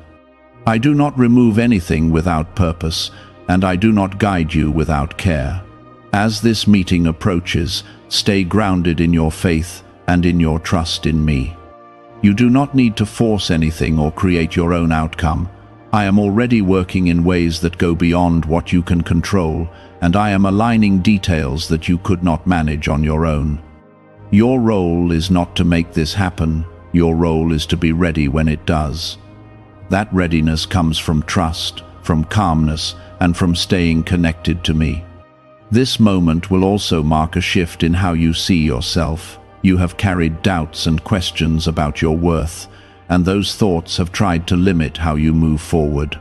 I do not remove anything without purpose, and I do not guide you without care. As this meeting approaches, stay grounded in your faith and in your trust in me. You do not need to force anything or create your own outcome. I am already working in ways that go beyond what you can control, and I am aligning details that you could not manage on your own. Your role is not to make this happen, your role is to be ready when it does. That readiness comes from trust, from calmness, and from staying connected to me. This moment will also mark a shift in how you see yourself. You have carried doubts and questions about your worth, and those thoughts have tried to limit how you move forward.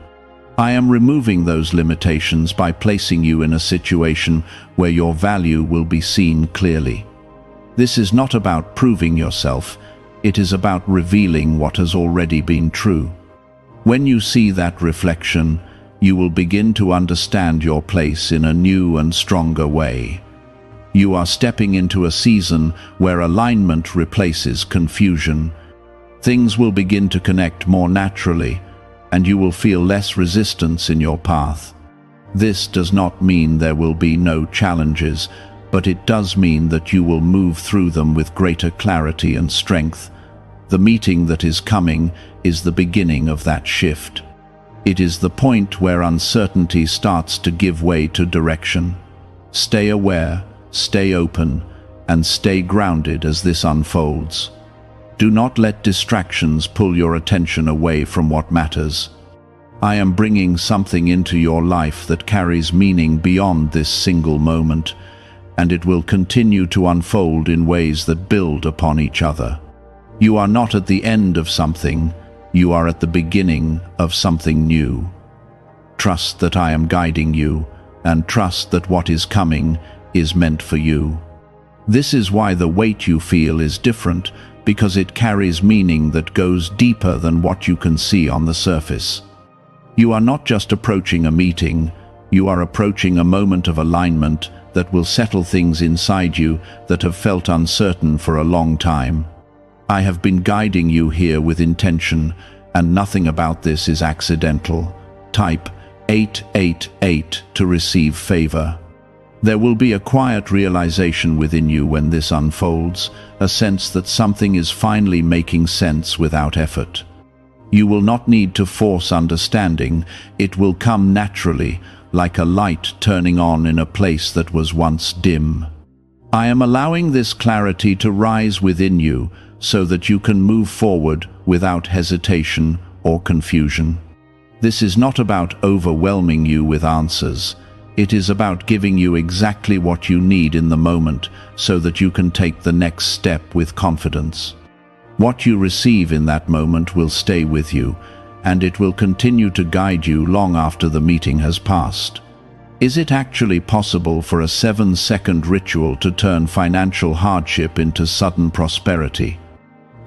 I am removing those limitations by placing you in a situation where your value will be seen clearly. This is not about proving yourself, it is about revealing what has already been true. When you see that reflection, you will begin to understand your place in a new and stronger way. You are stepping into a season where alignment replaces confusion. Things will begin to connect more naturally, and you will feel less resistance in your path. This does not mean there will be no challenges, but it does mean that you will move through them with greater clarity and strength. The meeting that is coming is the beginning of that shift. It is the point where uncertainty starts to give way to direction. Stay aware, stay open, and stay grounded as this unfolds. Do not let distractions pull your attention away from what matters. I am bringing something into your life that carries meaning beyond this single moment, and it will continue to unfold in ways that build upon each other. You are not at the end of something, you are at the beginning of something new. Trust that I am guiding you, and trust that what is coming is meant for you. This is why the weight you feel is different, because it carries meaning that goes deeper than what you can see on the surface. You are not just approaching a meeting, you are approaching a moment of alignment that will settle things inside you that have felt uncertain for a long time. I have been guiding you here with intention, and nothing about this is accidental. Type 888 to receive favor. There will be a quiet realization within you when this unfolds, a sense that something is finally making sense without effort. You will not need to force understanding, it will come naturally, like a light turning on in a place that was once dim. I am allowing this clarity to rise within you so that you can move forward without hesitation or confusion. This is not about overwhelming you with answers. It is about giving you exactly what you need in the moment so that you can take the next step with confidence. What you receive in that moment will stay with you, and it will continue to guide you long after the meeting has passed. Is it actually possible for a 7-second ritual to turn financial hardship into sudden prosperity?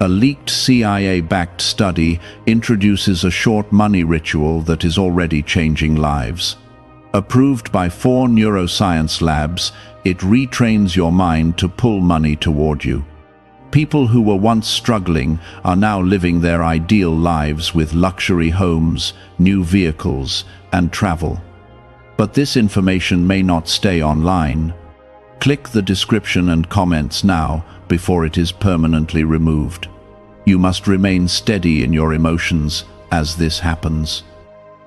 A leaked CIA-backed study introduces a short money ritual that is already changing lives. Approved by 4 neuroscience labs, it retrains your mind to pull money toward you. People who were once struggling are now living their ideal lives with luxury homes, new vehicles, and travel. But this information may not stay online. Click the description and comments now before it is permanently removed. You must remain steady in your emotions as this happens.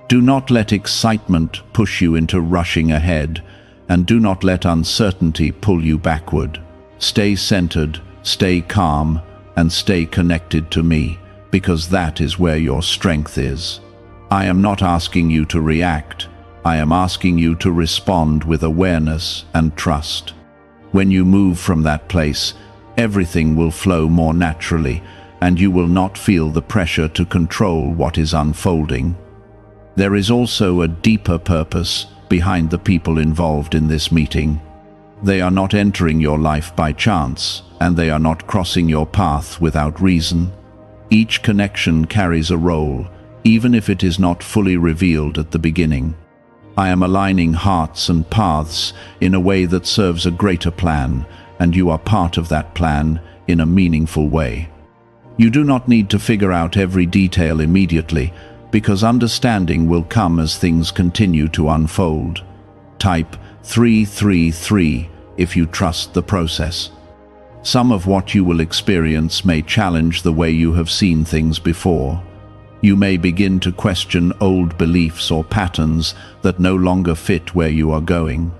Do not let excitement push you into rushing ahead, and do not let uncertainty pull you backward. Stay centered, stay calm, and stay connected to me, because that is where your strength is. I am not asking you to react. I am asking you to respond with awareness and trust. When you move from that place, everything will flow more naturally, and you will not feel the pressure to control what is unfolding. There is also a deeper purpose behind the people involved in this meeting. They are not entering your life by chance, and they are not crossing your path without reason. Each connection carries a role, even if it is not fully revealed at the beginning. I am aligning hearts and paths in a way that serves a greater plan, and you are part of that plan in a meaningful way. You do not need to figure out every detail immediately, because understanding will come as things continue to unfold. Type 333 if you trust the process. Some of what you will experience may challenge the way you have seen things before. You may begin to question old beliefs or patterns that no longer fit where you are going.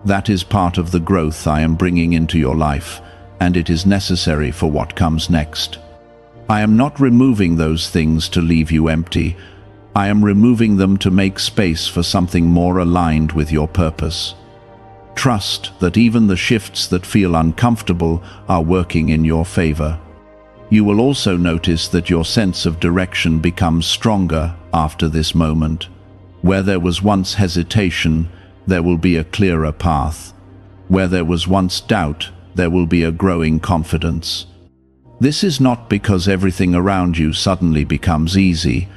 That is part of the growth I am bringing into your life, and it is necessary for what comes next. I am not removing those things to leave you empty. I am removing them to make space for something more aligned with your purpose. Trust that even the shifts that feel uncomfortable are working in your favor. You will also notice that your sense of direction becomes stronger after this moment. Where there was once hesitation, there will be a clearer path. Where there was once doubt, there will be a growing confidence. This is not because everything around you suddenly becomes easy,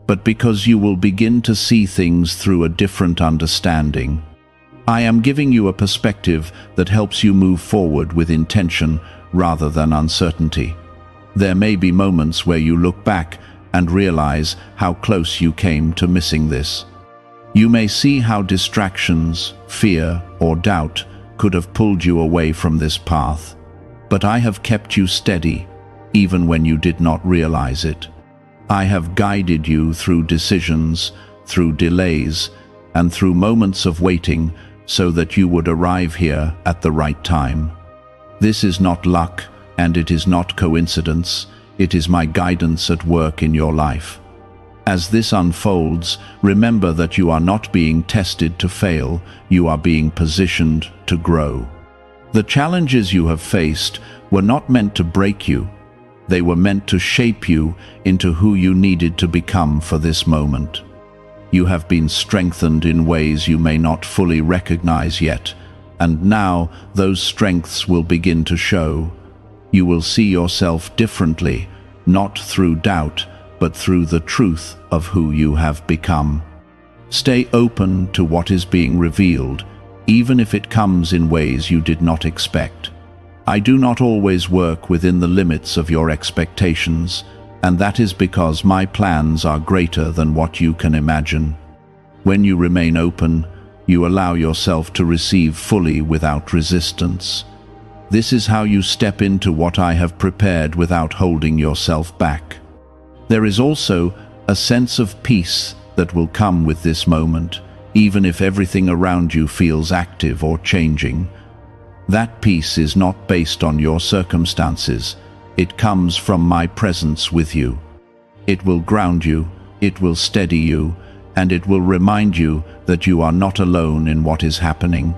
but because you will begin to see things through a different understanding. I am giving you a perspective that helps you move forward with intention rather than uncertainty. There may be moments where you look back and realize how close you came to missing this. You may see how distractions, fear, or doubt could have pulled you away from this path. But I have kept you steady, even when you did not realize it. I have guided you through decisions, through delays, and through moments of waiting so that you would arrive here at the right time. This is not luck, and it is not coincidence. It is my guidance at work in your life. As this unfolds, remember that you are not being tested to fail, you are being positioned to grow. The challenges you have faced were not meant to break you. They were meant to shape you into who you needed to become for this moment. You have been strengthened in ways you may not fully recognize yet, and now those strengths will begin to show. You will see yourself differently, not through doubt, but through the truth of who you have become. Stay open to what is being revealed, even if it comes in ways you did not expect. I do not always work within the limits of your expectations, and that is because my plans are greater than what you can imagine. When you remain open, you allow yourself to receive fully without resistance. This is how you step into what I have prepared without holding yourself back. There is also a sense of peace that will come with this moment, even if everything around you feels active or changing. That peace is not based on your circumstances. It comes from my presence with you. It will ground you, it will steady you, and it will remind you that you are not alone in what is happening.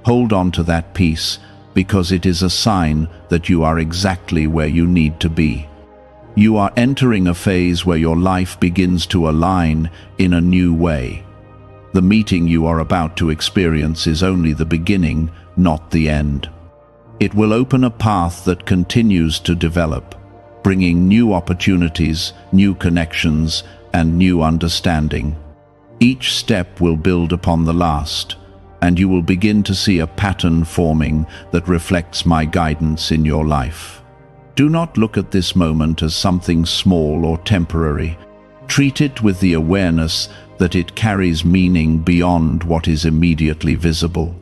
Hold on to that peace, because it is a sign that you are exactly where you need to be. You are entering a phase where your life begins to align in a new way. The meeting you are about to experience is only the beginning, not the end. It will open a path that continues to develop, bringing new opportunities, new connections, and new understanding. Each step will build upon the last, and you will begin to see a pattern forming that reflects my guidance in your life. Do not look at this moment as something small or temporary. Treat it with the awareness that it carries meaning beyond what is immediately visible.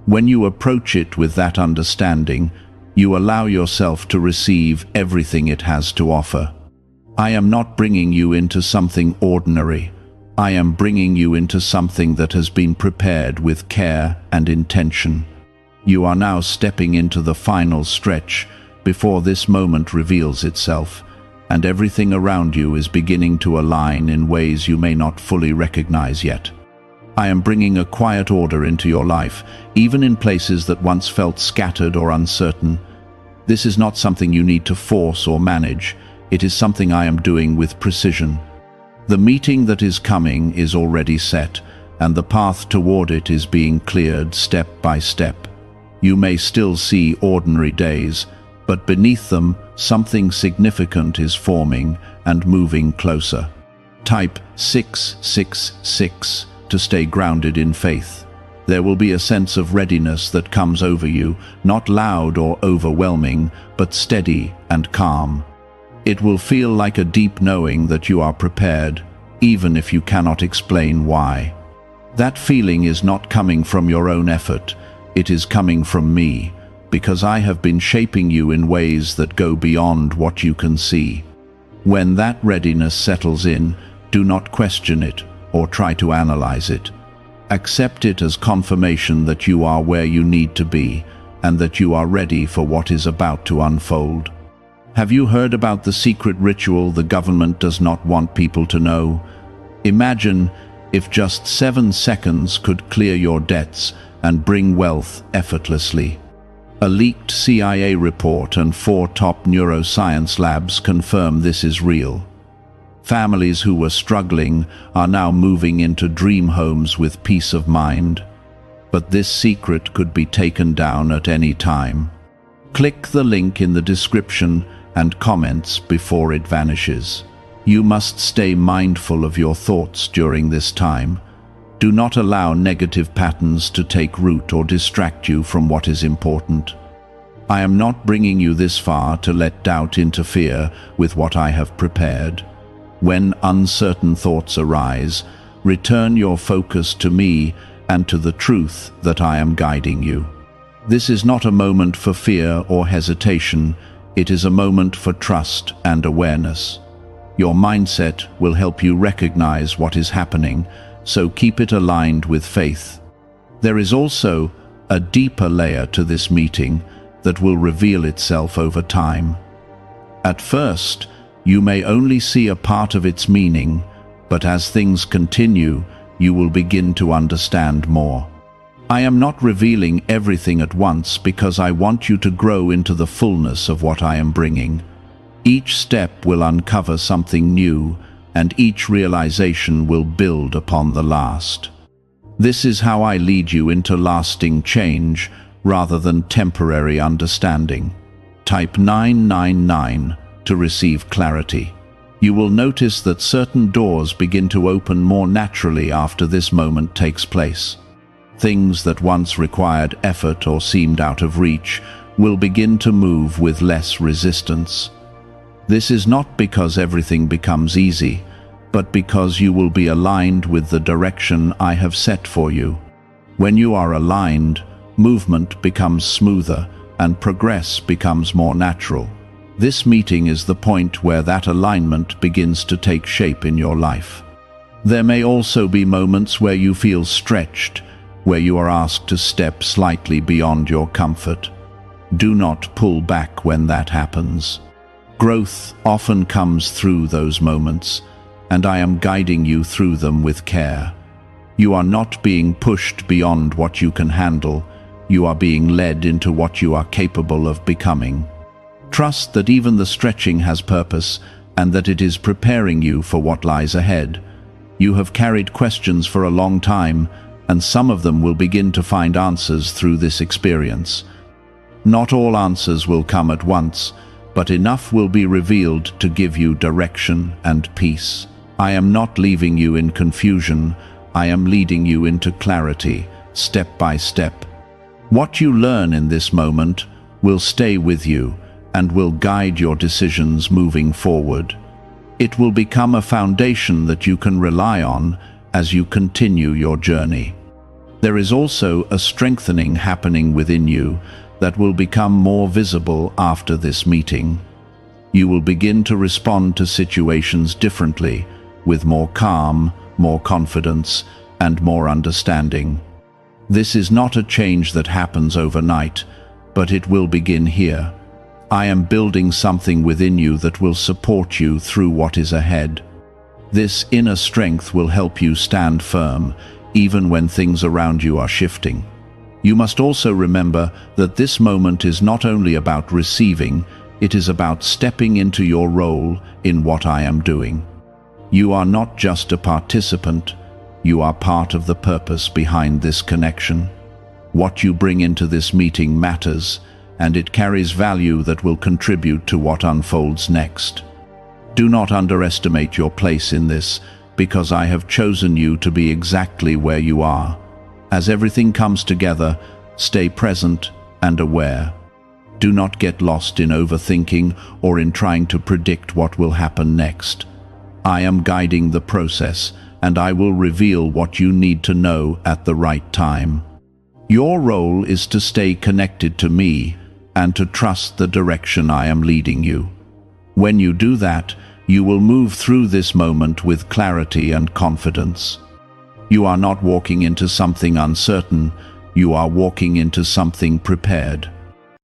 When you approach it with that understanding, you allow yourself to receive everything it has to offer. I am not bringing you into something ordinary. I am bringing you into something that has been prepared with care and intention. You are now stepping into the final stretch before this moment reveals itself, and everything around you is beginning to align in ways you may not fully recognize yet. I am bringing a quiet order into your life, even in places that once felt scattered or uncertain. This is not something you need to force or manage. It is something I am doing with precision. The meeting that is coming is already set, and the path toward it is being cleared step by step. You may still see ordinary days, but beneath them, something significant is forming and moving closer. Type 666 to stay grounded in faith. There will be a sense of readiness that comes over you, not loud or overwhelming, but steady and calm. It will feel like a deep knowing that you are prepared, even if you cannot explain why. That feeling is not coming from your own effort, it is coming from me, because I have been shaping you in ways that go beyond what you can see. When that readiness settles in, do not question it or try to analyze it. Accept it as confirmation that you are where you need to be and that you are ready for what is about to unfold. Have you heard about the secret ritual the government does not want people to know? Imagine if just 7 seconds could clear your debts and bring wealth effortlessly. A leaked CIA report and 4 top neuroscience labs confirm this is real. Families who were struggling are now moving into dream homes with peace of mind. But this secret could be taken down at any time. Click the link in the description and comments before it vanishes. You must stay mindful of your thoughts during this time. Do not allow negative patterns to take root or distract you from what is important. I am not bringing you this far to let doubt interfere with what I have prepared. When uncertain thoughts arise, return your focus to me and to the truth that I am guiding you. This is not a moment for fear or hesitation. It is a moment for trust and awareness. Your mindset will help you recognize what is happening, so keep it aligned with faith. There is also a deeper layer to this meeting that will reveal itself over time. At first, you may only see a part of its meaning, but as things continue, you will begin to understand more. I am not revealing everything at once because I want you to grow into the fullness of what I am bringing. Each step will uncover something new, and each realization will build upon the last. This is how I lead you into lasting change rather than temporary understanding. Type 999 to receive clarity. You will notice that certain doors begin to open more naturally after this moment takes place. Things that once required effort or seemed out of reach will begin to move with less resistance. This is not because everything becomes easy, but because you will be aligned with the direction I have set for you. When you are aligned, movement becomes smoother and progress becomes more natural. This meeting is the point where that alignment begins to take shape in your life. There may also be moments where you feel stretched, where you are asked to step slightly beyond your comfort. Do not pull back when that happens. Growth often comes through those moments, and I am guiding you through them with care. You are not being pushed beyond what you can handle. You are being led into what you are capable of becoming. Trust that even the stretching has purpose and that it is preparing you for what lies ahead. You have carried questions for a long time, and some of them will begin to find answers through this experience. Not all answers will come at once, but enough will be revealed to give you direction and peace. I am not leaving you in confusion. I am leading you into clarity, step by step. What you learn in this moment will stay with you and will guide your decisions moving forward. It will become a foundation that you can rely on as you continue your journey. There is also a strengthening happening within you that will become more visible after this meeting. You will begin to respond to situations differently, with more calm, more confidence, and more understanding. This is not a change that happens overnight, but it will begin here. I am building something within you that will support you through what is ahead. This inner strength will help you stand firm, even when things around you are shifting. You must also remember that this moment is not only about receiving, it is about stepping into your role in what I am doing. You are not just a participant, you are part of the purpose behind this connection. What you bring into this meeting matters, and it carries value that will contribute to what unfolds next. Do not underestimate your place in this, because I have chosen you to be exactly where you are. As everything comes together, stay present and aware. Do not get lost in overthinking or in trying to predict what will happen next. I am guiding the process, and I will reveal what you need to know at the right time. Your role is to stay connected to me and to trust the direction I am leading you. When you do that, you will move through this moment with clarity and confidence. You are not walking into something uncertain, you are walking into something prepared.